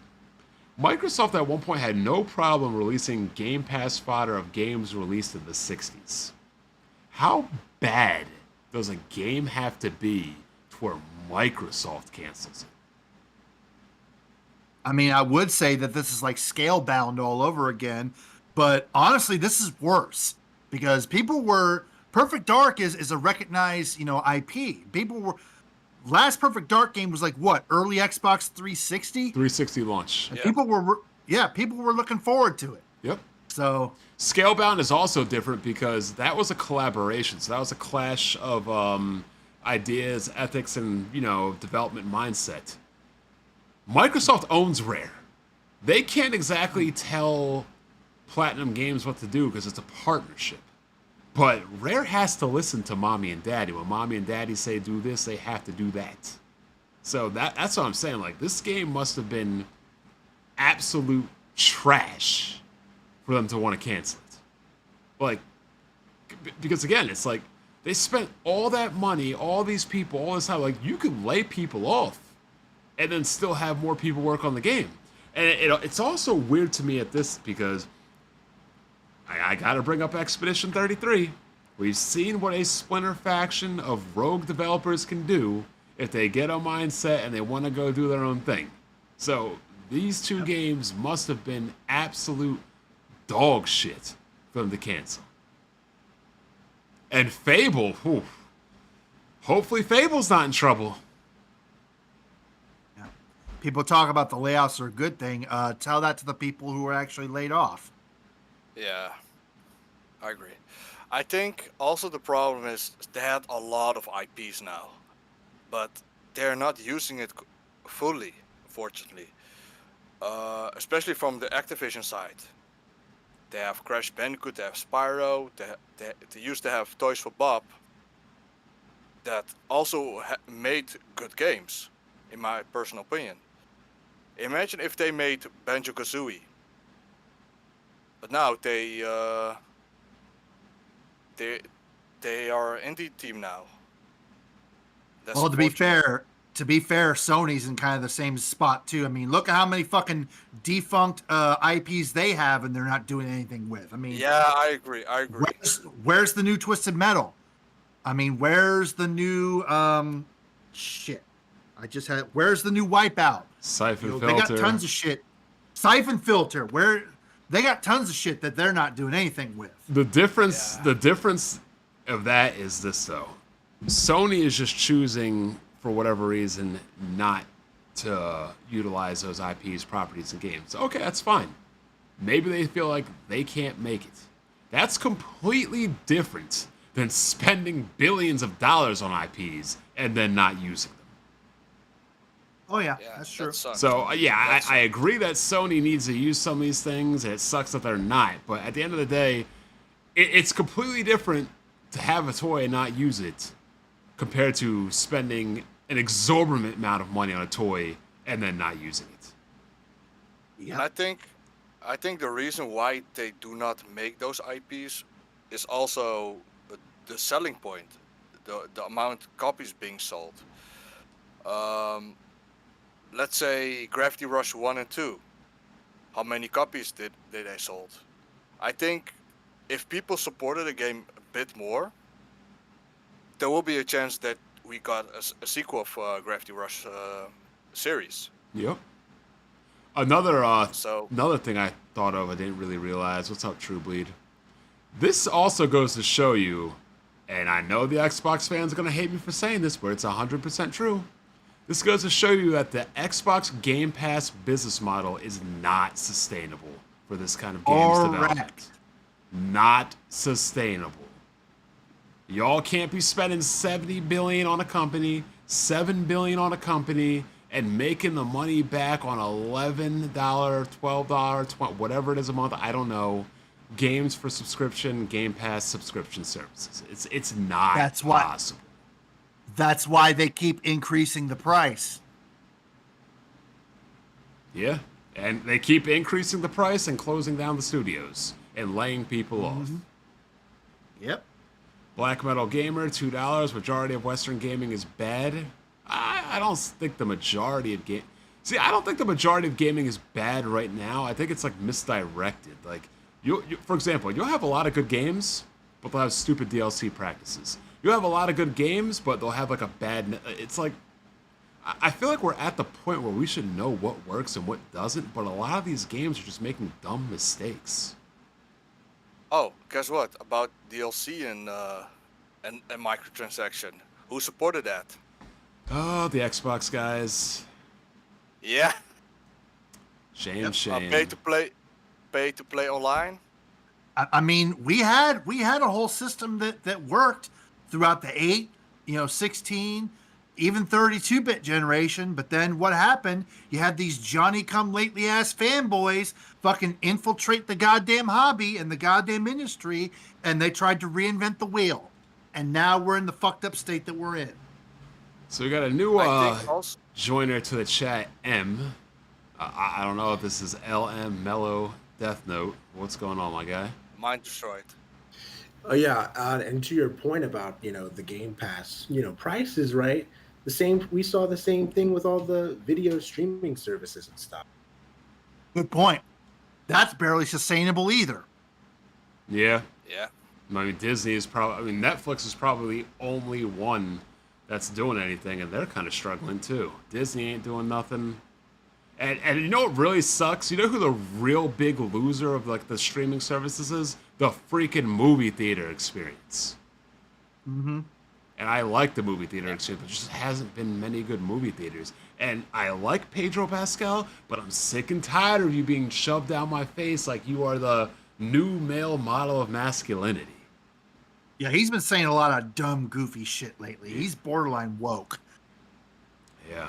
Microsoft at one point had no problem releasing Game Pass fodder of games released in the 60s. How bad does a game have to be to where Microsoft cancels it? I mean, I would say that this is like Scalebound all over again, but honestly, this is worse because Perfect Dark is a recognized, IP. Last Perfect Dark game was like what? Early Xbox 360? 360 launch. And people were looking forward to it. Yep. So Scalebound is also different because that was a collaboration. So that was a clash of ideas, ethics, and development mindset. Microsoft owns Rare. They can't exactly tell Platinum Games what to do because it's a partnership. But Rare has to listen to mommy and daddy. When mommy and daddy say do this, they have to do that. So that's what I'm saying. Like, this game must have been absolute trash for them to want to cancel it. Like, because again, it's like they spent all that money, all these people, all this time. Like, you could lay people off and then still have more people work on the game. And it's also weird to me at this because I gotta bring up Expedition 33. We've seen what a splinter faction of rogue developers can do if they get a mindset and they want to go do their own thing. So these two games must have been absolute dog shit for them to cancel. And Fable, hopefully Fable's not in trouble. people talk about the layoffs are a good thing. Tell that to the people who were actually laid off. Yeah, I agree. I think also the problem is they had a lot of IPs now, but they're not using it fully, unfortunately. Especially from the Activision side. They have Crash Bandicoot, they have Spyro, they used to have Toys for Bob that also made good games, in my personal opinion. Imagine if they made Banjo-Kazooie. But now they are indie team now. That's Well, to be unfortunate. fair, Sony's in kind of the same spot too. I mean, look at how many fucking defunct IPs they have, and they're not doing anything with. I mean, Yeah, I agree. where's the new Twisted Metal? I mean, where's the new shit. Where's the new Wipeout? Siphon They filter. got tons of shit. Siphon filter. They got tons of shit that they're not doing anything with. The difference of that is this though. Sony is just choosing for whatever reason not to utilize those IPs, properties, and games. Okay, that's fine. Maybe they feel like they can't make it. That's completely different than spending billions of dollars on IPs and then not using them. Oh yeah, that's true. That sucks. So I agree that Sony needs to use some of these things, and it sucks that they're not. But at the end of the day, it's completely different to have a toy and not use it compared to spending an exorbitant amount of money on a toy and then not using it. And I think the reason why they do not make those IPs is also the selling point, the amount of copies being sold. Let's say Gravity Rush 1 and 2. How many copies did they sold? I think if people supported the game a bit more, there will be a chance that we got a sequel of Gravity Rush series. Yep. Another So another thing I thought of, I didn't really realize. What's up, True Bleed? This also goes to show you, and I know the Xbox fans are going to hate me for saying this, but it's 100% true. This goes to show you that the Xbox Game Pass business model is not sustainable for this kind of games development. Not sustainable. Y'all can't be spending $70 billion on a company, $7 billion on a company, and making the money back on $11, $12, $20, whatever it is a month, I don't know, games for subscription, Game Pass subscription services. It's not possible. That's why they keep increasing the price. Yeah, and they keep increasing the price and closing down the studios and laying people off. Yep. Black Metal Gamer, $2. Majority of Western gaming is bad. I don't think the majority of I don't think the majority of gaming is bad right now. I think it's like misdirected. Like you for example, you'll have a lot of good games, but they'll have stupid DLC practices. You'll have a lot of good games, but they'll have like a bad. It's like I feel like we're at the point where we should know what works and what doesn't, but a lot of these games are just making dumb mistakes. Oh, guess what? About DLC and microtransaction. Who supported that? Oh, the Xbox guys. Yeah. Shame. Pay to play online. I mean, we had a whole system that worked throughout the 8, 16, even 32-bit generation. But then what happened? You had these Johnny-come-lately ass fanboys fucking infiltrate the goddamn hobby and the goddamn industry, and they tried to reinvent the wheel. And now we're in the fucked up state that we're in. So we got a new joiner to the chat, M. I don't know if this is LM, Mellow Death Note. What's going on, my guy? Mind destroyed. Oh yeah, and to your point about the Game Pass, prices, right? We saw the same thing with all the video streaming services and stuff. Good point. That's barely sustainable either. Yeah. Yeah. I mean, Netflix is probably the only one that's doing anything, and they're kind of struggling too. Disney ain't doing nothing. And you know what really sucks? You know who the real big loser of like the streaming services is? The freaking movie theater experience. Mm-hmm. And I like the movie theater experience, but there just hasn't been many good movie theaters. And I like Pedro Pascal, but I'm sick and tired of you being shoved down my face like you are the new male model of masculinity. Yeah, he's been saying a lot of dumb, goofy shit lately. He's borderline woke. Yeah.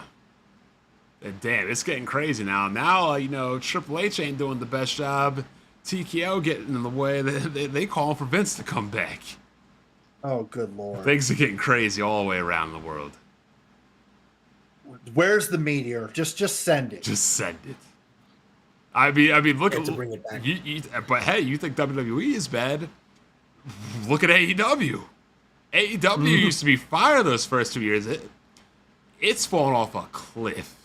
And damn, it's getting crazy now. Now, Triple H ain't doing the best job. TKO getting in the way. They calling for Vince to come back. Oh, good Lord. Things are getting crazy all the way around the world. Where's the meteor? Just send it. Just send it. I mean, look at to bring it back. But hey, you think WWE is bad? Look at AEW. AEW used to be fire those first 2 years. It's fallen off a cliff.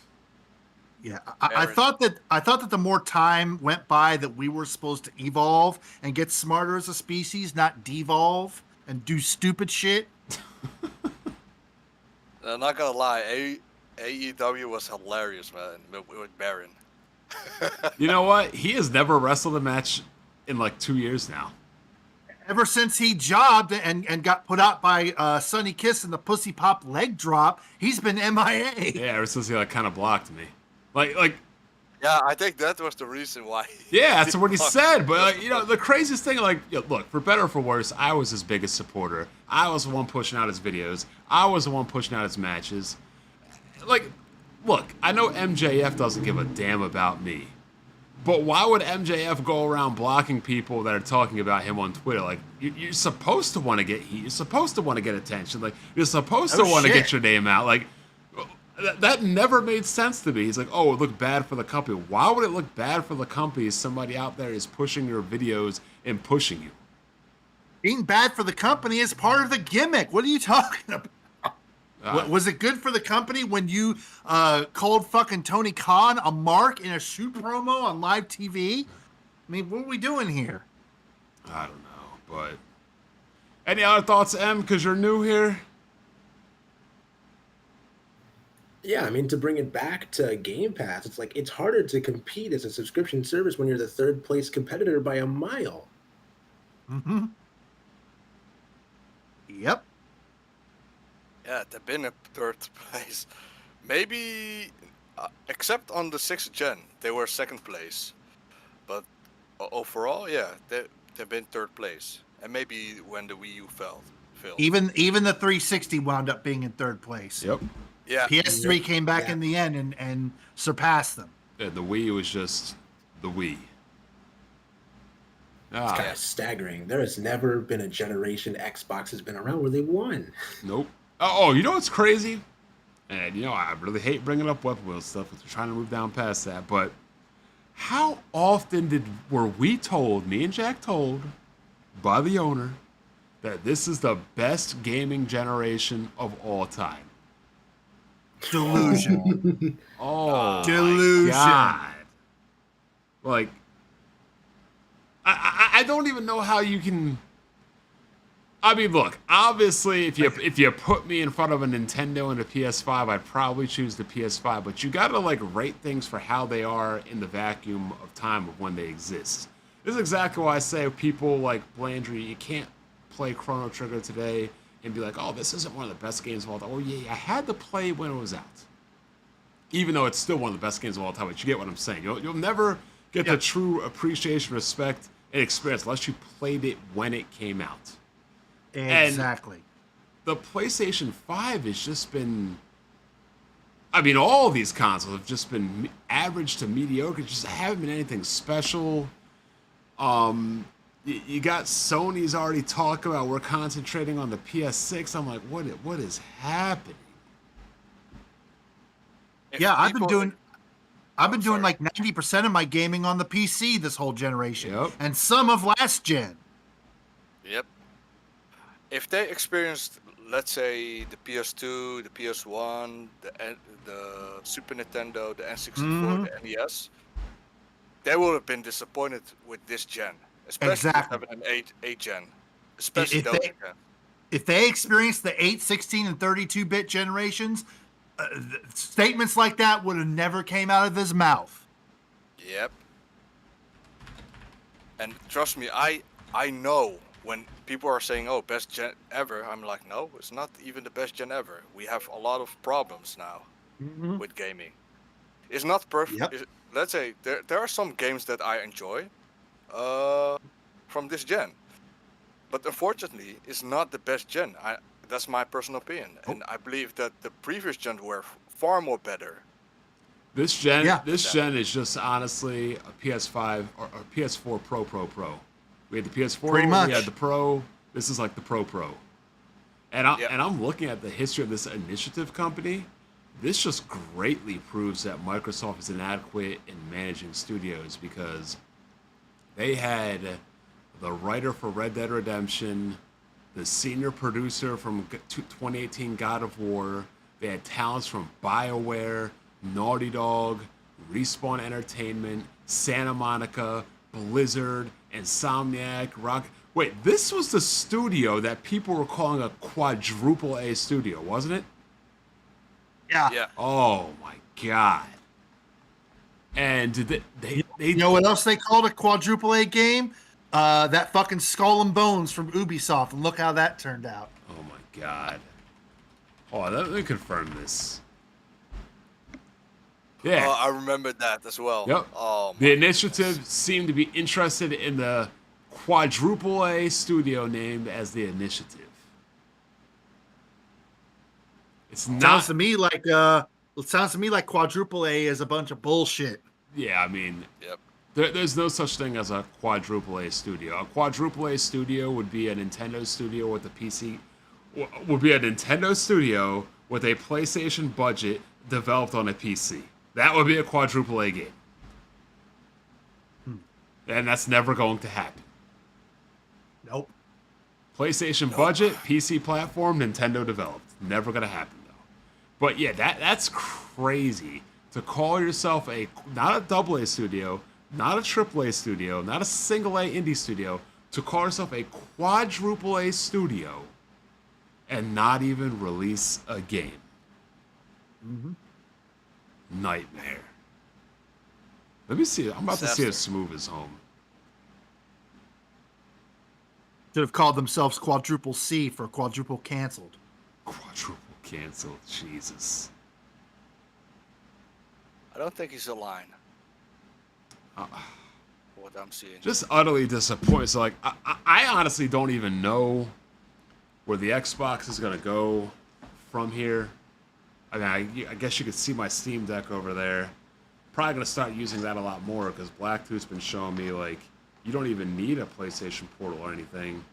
Yeah, I thought that the more time went by that we were supposed to evolve and get smarter as a species, not devolve and do stupid shit. I'm not gonna lie, AEW was hilarious, man, with Baron. You know what? He has never wrestled a match in like 2 years now. Ever since he jobbed and got put out by Sonny Kiss in the Pussy Pop leg drop, he's been MIA. Yeah, ever since he like kind of blocked me. Like Yeah, I think that was the reason why. yeah, that's what he said. But like, you know, the craziest thing, like, look, for better or for worse, I was his biggest supporter. I was the one pushing out his videos. I was the one pushing out his matches. Like, look, I know MJF doesn't give a damn about me. But why would MJF go around blocking people that are talking about him on Twitter? Like, you're supposed to want to get heat. You're supposed to want to get attention. Like, you're supposed to want to get your name out. Like, that never made sense to me. He's like, oh, it looked bad for the company. Why would it look bad for the company if somebody out there is pushing your videos and pushing you? Being bad for the company is part of the gimmick. What are you talking about? Was it good for the company when you called fucking Tony Khan a mark in a shoot promo on live TV? I mean, what are we doing here? I don't know, but any other thoughts, Em? Because you're new here. Yeah, I mean, to bring it back to Game Pass, it's like it's harder to compete as a subscription service when you're the third place competitor by a mile. Mm-hmm. Yep. Yeah, they've been in third place. Maybe, except on the 6th gen, they were second place. But overall, yeah, they've been third place. And maybe when the Wii U failed. Even the 360 wound up being in third place. Yep. Yeah. PS3 came back in the end and surpassed them. Yeah, the Wii was just the Wii. It's kind of staggering. There has never been a generation Xbox has been around where they won. Nope. Oh, you know what's crazy? And, you know, I really hate bringing up weapon wheel stuff because we're trying to move down past that. But how often were we told, me and Jack told, by the owner, that this is the best gaming generation of all time? Delusion. Oh, delusion. My God. Like, I don't even know how you can. I mean, look, obviously, if you put me in front of a Nintendo and a PS5, I'd probably choose the PS5. But you gotta like rate things for how they are in the vacuum of time of when they exist. This is exactly why I say people like Blandry, you can't play Chrono Trigger today and be like, oh, this isn't one of the best games of all time. Oh yeah, I had to play it when it was out. Even though it's still one of the best games of all time, but you get what I'm saying. You'll never get the true appreciation, respect, and experience unless you played it when it came out. Exactly. And the PlayStation 5 has just been. I mean, all these consoles have just been average to mediocre. Just haven't been anything special. You got Sony's already talking about we're concentrating on the PS6. I'm like, what is happening? Yeah, I've been doing like 90% of my gaming on the PC this whole generation, and some of last gen. Yep. If they experienced, let's say, the PS2, the PS1, the Super Nintendo, the N64, the NES, they would have been disappointed with this gen, especially having an 8 gen, especially those gen. If they experienced the 8, 16, and 32-bit generations, statements like that would have never came out of his mouth. Yep. And trust me, I know when people are saying, oh, best gen ever, I'm like, no, it's not even the best gen ever. We have a lot of problems now with gaming. It's not perfect. Yep. Let's say there are some games that I enjoy from this gen. But unfortunately, it's not the best gen. That's my personal opinion. And I believe that the previous gen were far more better. This gen is just honestly a PS5 or a PS4 Pro. We had the PS4, Pretty much. We had the Pro. This is like the Pro. And I'm looking at the history of this initiative company. This just greatly proves that Microsoft is inadequate in managing studios because they had the writer for Red Dead Redemption, the senior producer from 2018 God of War. They had talents from BioWare, Naughty Dog, Respawn Entertainment, Santa Monica, Blizzard, Insomniac, Rock. Wait, this was the studio that people were calling a quadruple A studio, wasn't it? Yeah. Yeah. Oh my god! And did they You know what else they called a quadruple A game? That fucking Skull and Bones from Ubisoft, and look how that turned out. Oh my god! Oh, let me confirm this. Yeah. Oh, I remember that as well. Yep. Oh, The my initiative goodness. seemed to be interested in the quadruple A studio named as the Initiative. It's not. Sounds to me like quadruple A is a bunch of bullshit. Yeah, I mean, Yep. there's no such thing as a quadruple A studio. A quadruple A studio would be a Nintendo studio with a PC. Would be a Nintendo studio with a PlayStation budget developed on a PC. That would be a quadruple A game. And that's never going to happen. Nope. PlayStation budget, PC platform, Nintendo developed. Never gonna happen though. But yeah, that's crazy to call yourself not a double A studio, not a triple A studio, not a single A indie studio, to call yourself a quadruple A studio and not even release a game. Nightmare. Let me see. I'm about to see if Smooth is home. Should have called themselves quadruple C for quadruple canceled. Quadruple canceled. Jesus. I don't think he's aligned. What I'm seeing. Just utterly disappointed. So, like, I honestly don't even know where the Xbox is going to go from here. I mean, I guess you could see my Steam Deck over there. Probably going to start using that a lot more because Blacktooth's been showing me, like, you don't even need a PlayStation Portal or anything.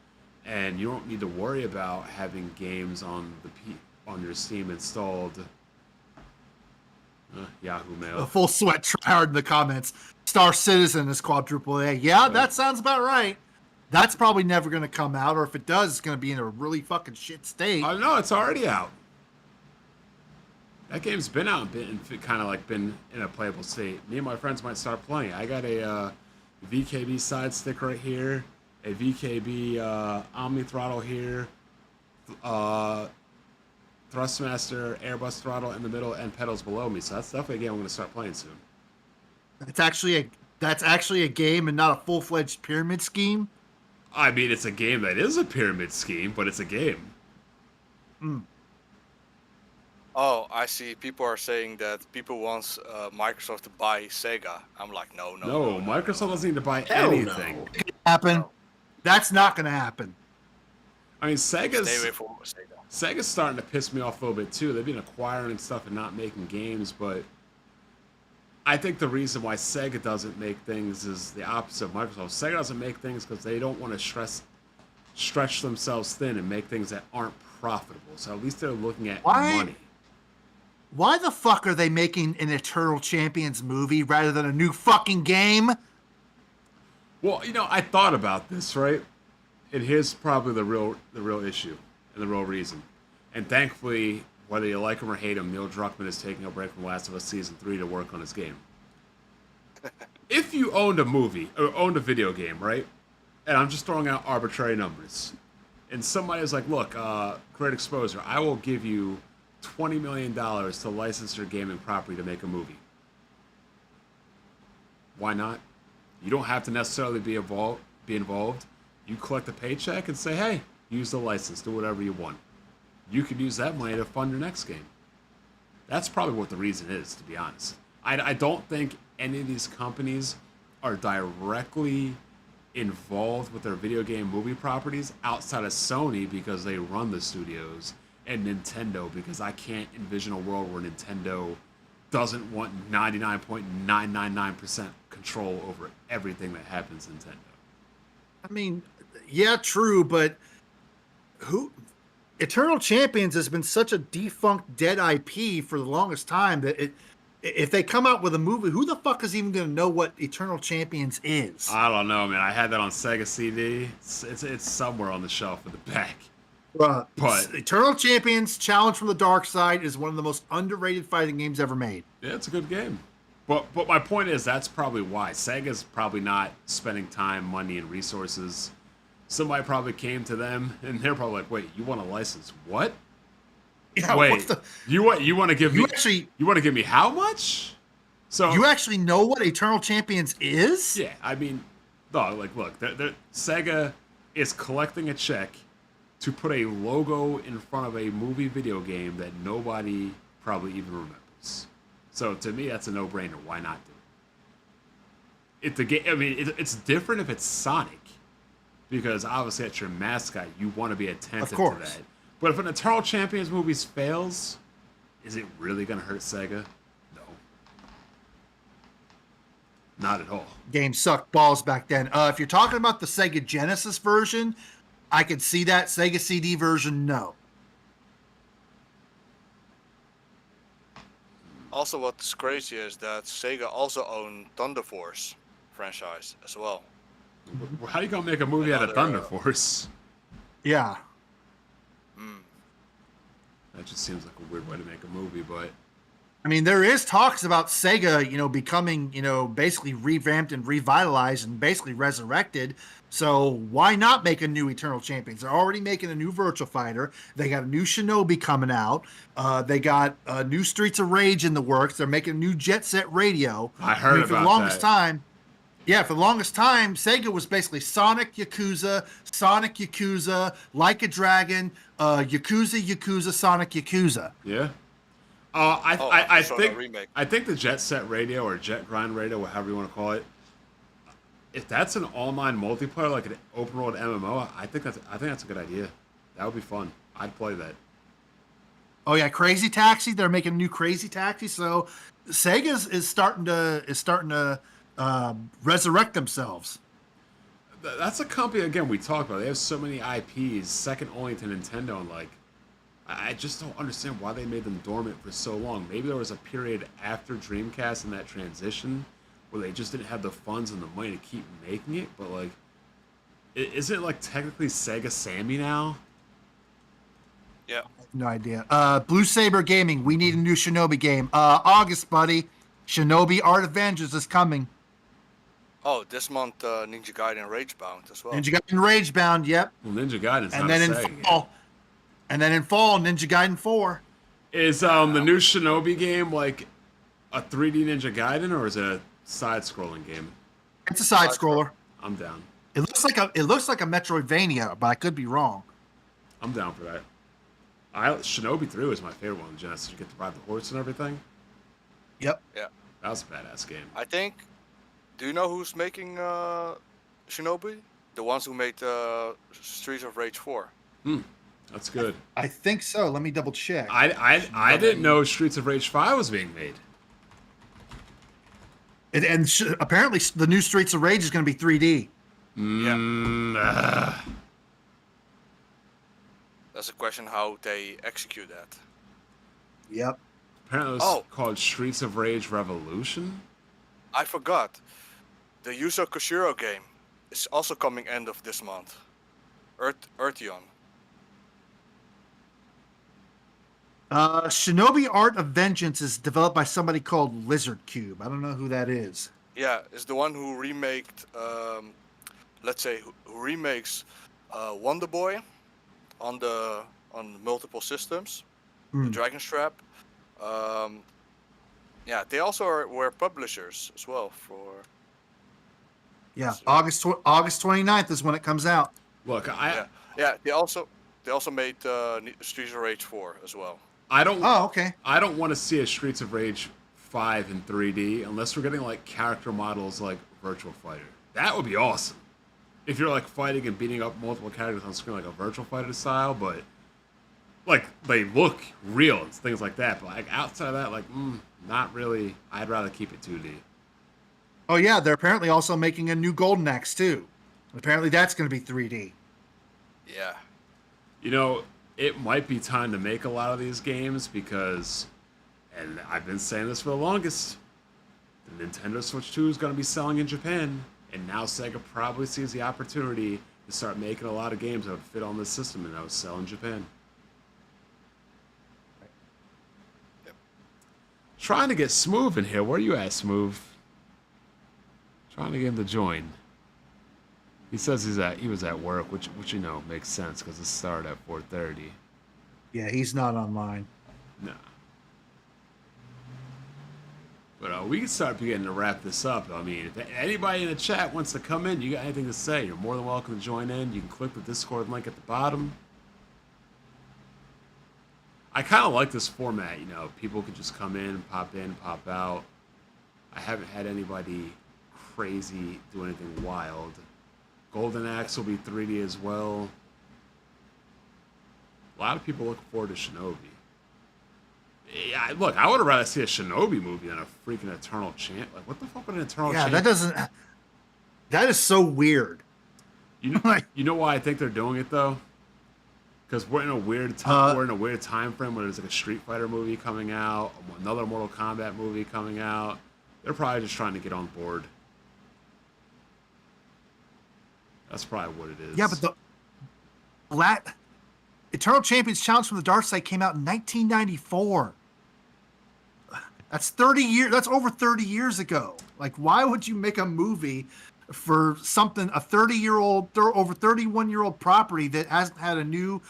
And you don't need to worry about having games on on your Steam installed. Yahoo Mail. A full sweat tryhard in the comments. Star Citizen is quadruple A. Yeah, that sounds about right. That's probably never going to come out, or if it does, it's going to be in a really fucking shit state. Oh no, it's already out. That game's been out and kind of like been in a playable state. Me and my friends might start playing. I got a VKB side stick right here, a VKB Omni throttle here, Thrustmaster Airbus throttle in the middle, and pedals below me. So that's definitely a game I'm going to start playing soon. That's actually a game and not a full-fledged pyramid scheme. I mean, it's a game that is a pyramid scheme, but it's a game. Oh, I see. People are saying that people want Microsoft to buy Sega. I'm like, no. Microsoft doesn't need to buy Hell anything. no. Happen. That's not going to happen. I mean, Stay away Sega's from Sega. Sega's starting to piss me off a little bit too. They've been acquiring stuff and not making games, but I think the reason why Sega doesn't make things is the opposite of Microsoft. Sega doesn't make things because they don't want to stretch themselves thin and make things that aren't profitable. So at least they're looking at money. Why the fuck are they making an Eternal Champions movie rather than a new fucking game? Well, I thought about this, right? And here's probably the real issue and the real reason. And thankfully, whether you like him or hate him, Neil Druckmann is taking a break from Last of Us Season 3 to work on his game. If you owned a movie, or owned a video game, right? And I'm just throwing out arbitrary numbers. And somebody is like, look, great exposure. I will give you $20 million to license your gaming property to make a movie. Why not? You don't have to necessarily be involved. You collect a paycheck and say, hey, use the license, do whatever you want. You could use that money to fund your next game. That's probably what the reason is, to be honest. I don't think any of these companies are directly involved with their video game movie properties outside of Sony because they run the studios, and Nintendo because I can't envision a world where Nintendo doesn't want 99.999% control over everything that happens in Nintendo. I mean, yeah, true, but Eternal Champions has been such a defunct, dead IP for the longest time that if they come out with a movie, who the fuck is even going to know what Eternal Champions is? I don't know, man. I had that on Sega CD. It's somewhere on the shelf in the back. But Eternal Champions Challenge from the Dark Side is one of the most underrated fighting games ever made. Yeah, it's a good game. But my point is that's probably why. Sega's probably not spending time, money, and resources. Somebody probably came to them, and they're probably like, wait, you want a license? What? Yeah, Wait, what's the? you want to give You me actually you want to give me how much? So you actually know what Eternal Champions is? yeah, I mean, no, like look, Sega is collecting a check to put a logo in front of a movie video game that nobody probably even remembers. So to me, that's a no-brainer. Why not do it? If the game, I mean, it's different if it's Sonic, because obviously that's your mascot. You want to be attentive to course. that. But if an Eternal Champions movie fails, is it really gonna hurt Sega? No, not at all. Game sucked balls back then. If you're talking about the Sega Genesis version, I could see that. Sega CD version, no. Also, what's crazy is that Sega also owned Thunder Force franchise as well. How you gonna make a movie out of Another, Thunder Force? Yeah. That just seems like a weird way to make a movie, but I mean, there is talks about Sega, becoming, basically revamped and revitalized and basically resurrected. So why not make a new Eternal Champions? They're already making a new Virtual Fighter. They got a new Shinobi coming out. They got new Streets of Rage in the works. They're making a new Jet Set Radio. I heard for the about longest that. time. Yeah, for the longest time, Sega was basically Sonic Yakuza, Like a Dragon, Yakuza, Sonic Yakuza. yeah. I saw that remake. I think the Jet Set Radio or Jet Grind Radio, whatever you want to call it, if that's an online multiplayer like an open world MMO, I think that's a good idea. That would be fun. I'd play that. Oh yeah, Crazy Taxi. They're making a new Crazy Taxi. So Sega is starting to resurrect themselves. That's a company again we talked about. They have so many IPs, second only to Nintendo, and like I just don't understand why they made them dormant for so long. Maybe there was a period after Dreamcast and that transition where they just didn't have the funds and the money to keep making it. But like, isn't it like technically Sega Sammy now? Yeah. No idea. Blue Saber Gaming. We need a new Shinobi game. August, buddy. Shinobi Art of Vengeance is coming. Oh, this month Ninja Gaiden Ragebound as well. Ninja Gaiden Ragebound. Yep. Well, Ninja Gaiden's And not then a in Sega game. fall. And then in fall, Ninja Gaiden 4. Is the new Shinobi game like a 3D Ninja Gaiden or is it a side-scrolling game? It's a side scroller. I'm down. It looks like a Metroidvania, but I could be wrong. I'm down for that. Shinobi 3 was my favorite one. Genesis, you get to ride the horse and everything. Yep. Yeah. That was a badass game. I think. Do you know who's making Shinobi? The ones who made Streets of Rage 4. That's good. I think so. Let me double check. I didn't know Streets of Rage 5 was being made. Apparently, the new Streets of Rage is going to be 3D. Yeah. That's a question how they execute that. Yep. Apparently, it was called Streets of Rage Revolution. I forgot. The Yuzo Koshiro game is also coming end of this month. Earthion. Shinobi Art of Vengeance is developed by somebody called Lizard Cube. I don't know who that is. Yeah, it's the one who remaked, who remakes Wonder Boy on multiple systems, the Dragon Strap. Yeah, they also were publishers as well for. Yeah, August 29th is when it comes out. Look, They also made Streets of Rage 4 as well. Oh, okay. I don't want to see a Streets of Rage 5 in 3D unless we're getting like character models like Virtual Fighter. That would be awesome. If you're like fighting and beating up multiple characters on screen like a Virtual Fighter style, but like they look real and things like that. But like outside of that, like not really. I'd rather keep it 2D. Oh yeah, they're apparently also making a new Golden Axe too. Apparently that's going to be 3D. Yeah. You know, it might be time to make a lot of these games because, and I've been saying this for the longest, the Nintendo Switch 2 is going to be selling in Japan, and now Sega probably sees the opportunity to start making a lot of games that would fit on this system and that would sell in Japan. Yep. Trying to get Smooth in here. Where you at, Smooth? Trying to get him to join. He says he was at work, which you know makes sense because it started at 4:30. Yeah, he's not online. Nah. But we can start beginning to wrap this up. I mean, if anybody in the chat wants to come in, you got anything to say, you're more than welcome to join in. You can click the Discord link at the bottom. I kind of like this format, you know. People can just come in, pop out. I haven't had anybody crazy do anything wild. Golden Axe will be 3D as well. A lot of people looking forward to Shinobi. Yeah, look, I would have rather see a Shinobi movie than a freaking Eternal Champ. Like, what the fuck would an Eternal Champ? That is so weird. You know why I think they're doing it though? Because we're in a weird time. We're in a weird time frame where there's like a Street Fighter movie coming out, another Mortal Kombat movie coming out. They're probably just trying to get on board. That's probably what it is. Yeah, but the Eternal Champions Challenge from the Dark Side came out in 1994. That's 30 years. That's over 30 years ago. Like, why would you make a movie for something, a 30-year-old, over 31-year-old property that hasn't had a new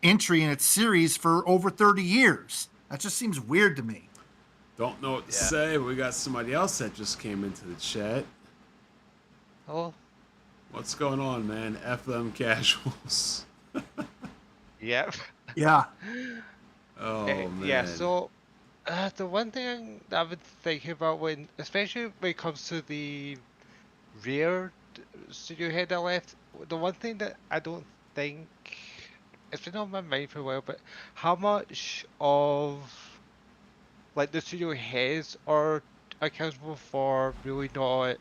entry in its series for over 30 years? That just seems weird to me. Don't know what to say, but we got somebody else that just came into the chat. Hello? What's going on, man? F them casuals. Yep. Yeah. Oh, man. Yeah, so the one thing I've been thinking about especially when it comes to the Rare studio head I left, the one thing that I don't think, it's been on my mind for a while, but how much of like the studio heads are accountable for really not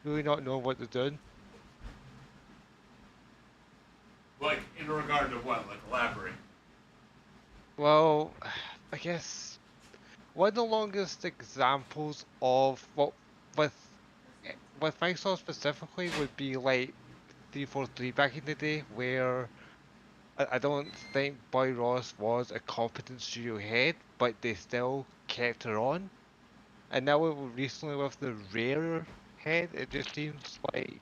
knowing what they're doing? Like, in regard to what? Like, elaborate. Well, I guess one of the longest examples of what with Microsoft specifically would be like 343 back in the day, where I don't think Boy Ross was a competent studio head, but they still kept her on. And now recently with the Rare head, it just seems like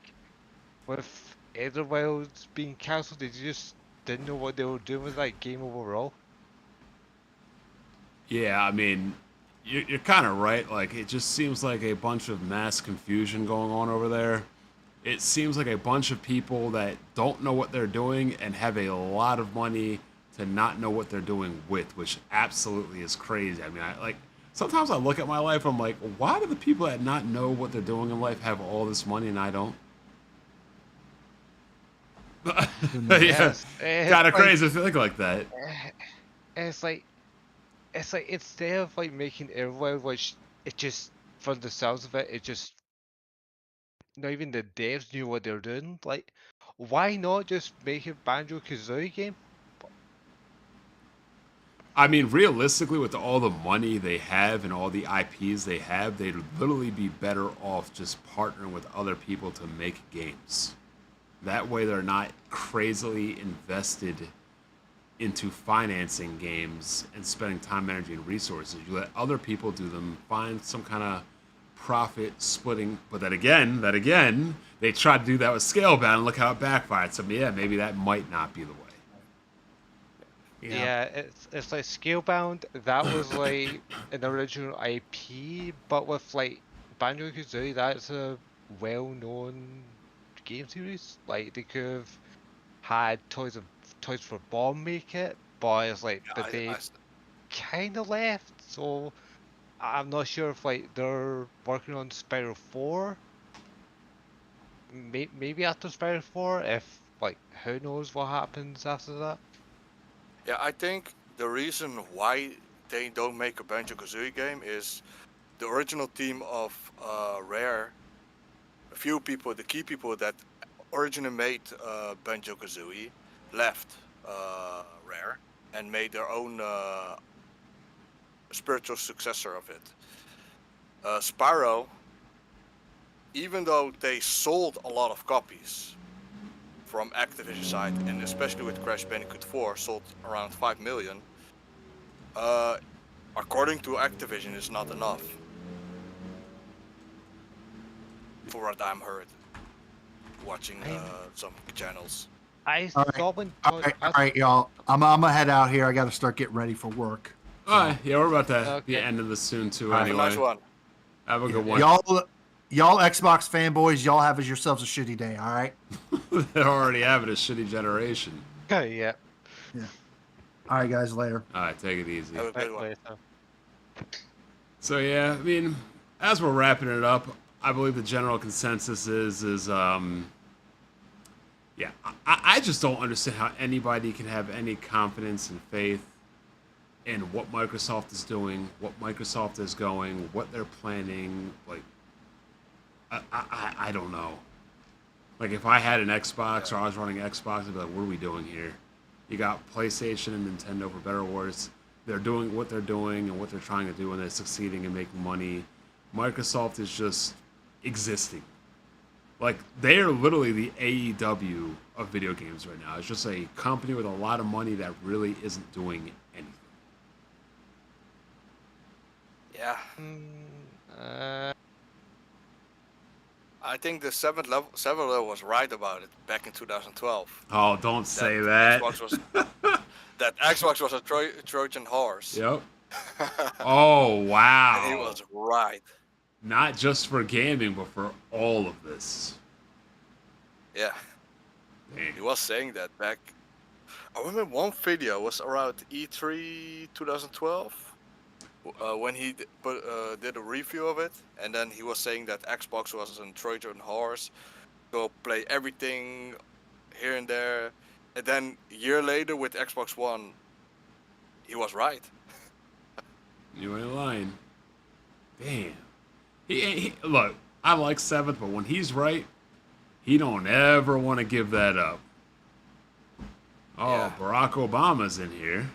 with Etherwilds being cancelled, they just didn't know what they were doing with that game overall. Yeah, I mean, you're kind of right. Like, it just seems like a bunch of mass confusion going on over there. It seems like a bunch of people that don't know what they're doing and have a lot of money to not know what they're doing with, which absolutely is crazy. I mean, sometimes I look at my life, I'm like, why do the people that not know what they're doing in life have all this money and I don't? Yeah, kind of crazy to think like that. It's like instead of like making everyone, which it just, from the sounds of it, it just, not even the devs knew what they were doing. Like, why not just make a Banjo-Kazooie game? I mean, realistically, with all the money they have and all the IPs they have, they'd literally be better off just partnering with other people to make games. That way they're not crazily invested into financing games and spending time, energy, and resources. You let other people do them, find some kind of profit splitting. But that again, they tried to do that with Scalebound, and look how it backfired. So yeah, maybe that might not be the way. Yeah, it's like Scalebound, that was like an original IP, but with like Banjo-Kazooie, that's a well-known game series. Like, they could have had Toys for Bomb make it, but it's like, but they kind of left, so I'm not sure if like they're working on Spiral 4. Maybe after Spiral 4, if like, who knows what happens after that. Yeah, I think the reason why they don't make a Banjo-Kazooie game is the original team of Rare, a few people, the key people that originally made Banjo-Kazooie, left Rare and made their own spiritual successor of it. Spyro, even though they sold a lot of copies from Activision side, and especially with Crash Bandicoot 4, sold around 5 million. According to Activision, is not enough. For what I'm heard, watching some channels. I All right, saw when all right, y'all. I'm gonna head out here. I got to start getting ready for work. Yeah, we're about to be Okay. ending this soon too. All right. Have a Anyway, nice one. have a good one. Y'all Xbox fanboys, y'all have yourselves a shitty day. All right. They're already having a shitty generation. Yeah. Yeah. All right, guys. Later. All right, take it easy. Have a good Right, one. later. So yeah, I mean, as we're wrapping it up, I believe the general consensus is yeah, I just don't understand how anybody can have any confidence and faith in what Microsoft is doing, what Microsoft is going, what they're planning. Like, I don't know. Like, if I had an Xbox or I was running Xbox, I'd be like, what are we doing here? You got PlayStation and Nintendo, for better or worse. They're doing what they're doing and what they're trying to do, and they're succeeding and making money. Microsoft is just existing. Like, they are literally the AEW of video games right now. It's just a company with a lot of money that really isn't doing anything. Yeah. Uh, I think the seventh level was right about it back in 2012. Oh, don't say that. Xbox was a Trojan horse. Yep. Oh, wow. And he was right. Not just for gaming, but for all of this. Yeah. Damn. He was saying that back. I remember one video was around E3 2012 when he did a review of it, and then he was saying that Xbox was a Trojan horse, go play everything here and there, and then a year later with Xbox One, he was right. You ain't lying. Damn. He look, I like 7th, but when he's right, he don't ever want to give that up. Oh, Yeah. Barack Obama's in here.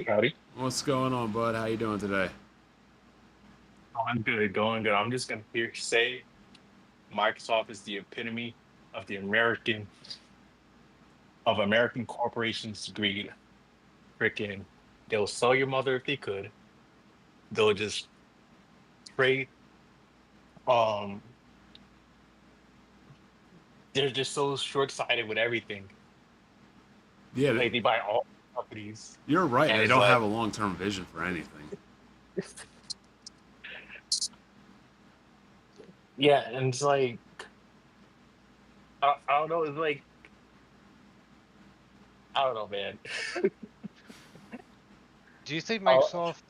Howdy. What's going on, bud? How you doing today? Oh, I'm good, going good. I'm just gonna say Microsoft is the epitome of American corporations' greed. Freaking, they'll sell your mother if they could. They'll just trade. Um, they're just so short-sighted with everything. Yeah, Like they buy all companies, you're right. and They it's don't like, have a long-term vision for anything. yeah, and it's like I don't know. It's like I don't know, man. do you think Oh, Microsoft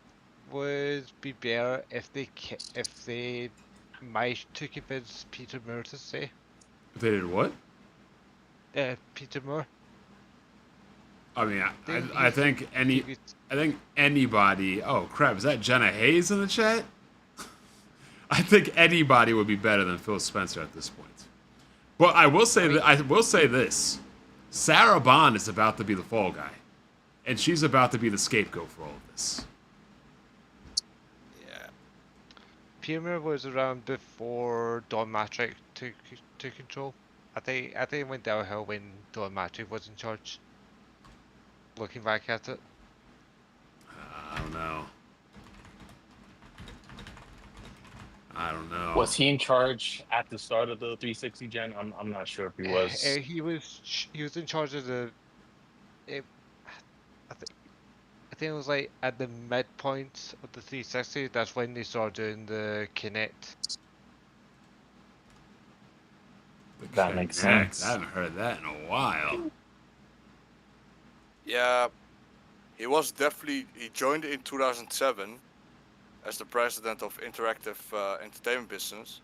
would be better if they managed to convince Peter Moore to stay? If they did what? Peter Moore. I mean, Didn't I he think give it- I think anybody. Oh crap! Is that Jenna Hayes in the chat? I think anybody would be better than Phil Spencer at this point. But I will say that I will say this: Sarah Bond is about to be the fall guy, and she's about to be the scapegoat for all of this. Yeah. Peter Moore was around before Don Matrick took control. I think it went downhill when Don Matrick was in charge. Looking back at it. I don't know. I don't know. was he in charge at the start of the 360 gen? I'm not sure if he was. He was in charge of the. It, I think it was like at the midpoint of the 360. That's when they started doing the Kinect. That makes Connect. sense. I haven't heard that in a while. Yeah. He joined in 2007 as the president of Interactive Entertainment Business,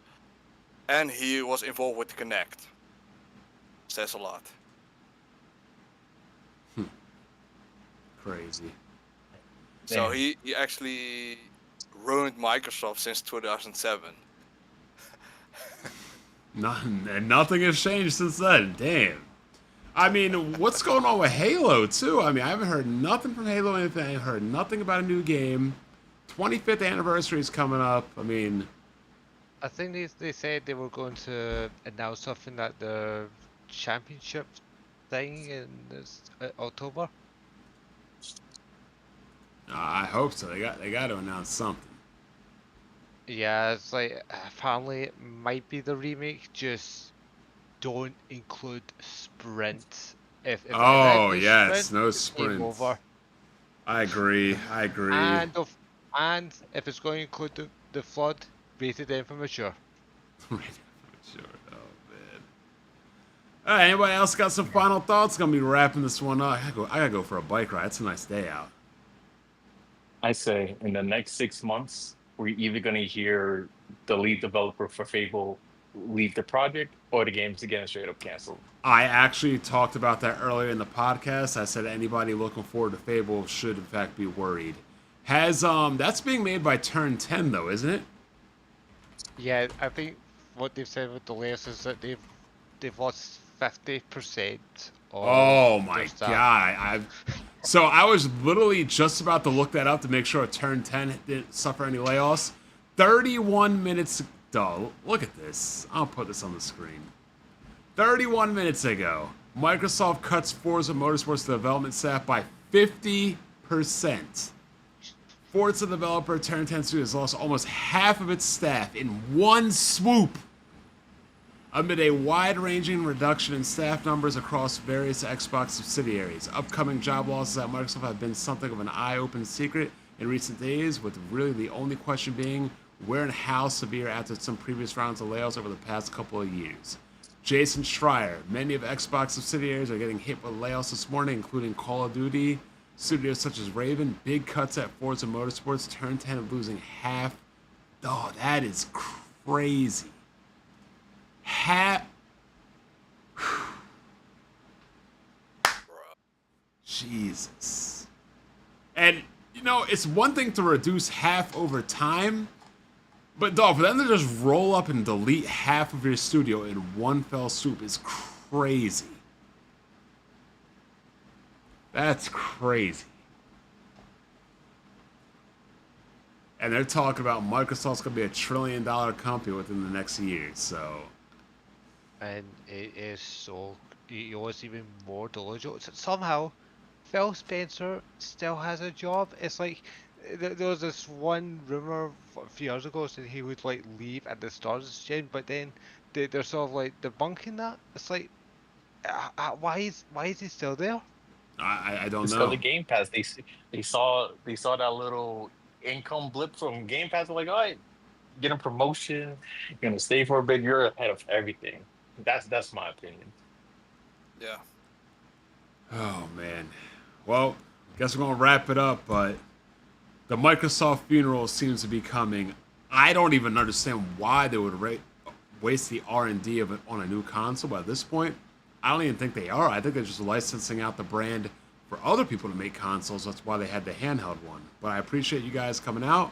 and he was involved with Connect. Says a lot. Crazy. So Damn. he actually ruined Microsoft since 2007. Nothing has changed since then. Damn. I mean, what's going on with Halo too? I mean, I haven't heard nothing from Halo anything. I heard nothing about a new game. 25th anniversary is coming up. I mean, I think they said they were going to announce something at the championship thing in October. I hope so. They got to announce something. Yeah, it's like apparently it might be the remake. Just don't include sprint. If it Oh includes yes, sprint, no it's game sprint. over. I agree. I agree. And if it's going to include the flood, rated M for mature. Sure. Oh man. All right. Anybody else got some final thoughts? Gonna be wrapping this one up. I gotta go for a bike ride. It's a nice day out. I say in the next 6 months, we're either going to hear the lead developer for Fable leave the project or the game's again straight up canceled. I actually talked about that earlier in the podcast. I said anybody looking forward to Fable should in fact be worried. Has that's being made by Turn 10 though, isn't it? Yeah, I think what they've said with the layers is that they've lost 50% of Oh their my staff. god! So I was literally just about to look that up to make sure Turn 10 didn't suffer any layoffs. 31 minutes. Duh, look at this. I'll put this on the screen. 31 minutes ago, Microsoft cuts Forza Motorsports development staff by 50%. Forza developer Turn 10 Studios lost almost half of its staff in one swoop. Amid a wide-ranging reduction in staff numbers across various Xbox subsidiaries, upcoming job losses at Microsoft have been something of an eye-opening secret in recent days, with really the only question being where and how severe after some previous rounds of layoffs over the past couple of years. Jason Schreier, many of Xbox subsidiaries are getting hit with layoffs this morning, including Call of Duty, studios such as Raven, big cuts at Forza Motorsports, Turn 10 losing half. Oh, that is crazy. Jesus. And, you know, it's one thing to reduce half over time, but dog, for them to just roll up and delete half of your studio in one fell swoop is crazy. That's crazy. And they're talking about Microsoft's going to be $1 trillion company within the next year, so... And it is so, you know, it's even more delusional. Somehow, Phil Spencer still has a job. It's like, there was this one rumor a few years ago that he would like leave at the start of this gen, but then they're sort of like debunking that. It's like, why is he still there? I don't It's because know. of Game Pass. They saw that little income blip from Game Pass. They're like, all right, get a promotion. You're gonna stay for a bit. You're ahead of everything. That's my opinion. Yeah. Oh, man. Well, guess we're going to wrap it up, but the Microsoft funeral seems to be coming. I don't even understand why they would waste the R&D of it on a new console, but at this point, I don't even think they are. I think they're just licensing out the brand for other people to make consoles. That's why they had the handheld one. But I appreciate you guys coming out.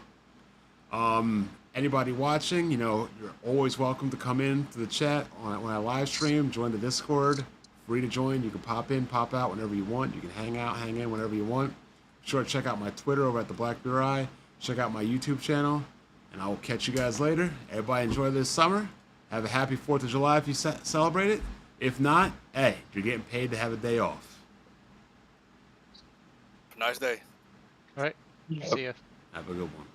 Anybody watching, you know, you're always welcome to come in to the chat when I live stream. Join the Discord. Free to join. You can pop in, pop out whenever you want. You can hang in whenever you want. Be sure to check out my Twitter over at the Black Bear Eye. Check out my YouTube channel. And I will catch you guys later. Everybody enjoy this summer. Have a happy 4th of July if you celebrate it. If not, hey, you're getting paid to have a day off. Nice day. Right? See ya. Have a good one.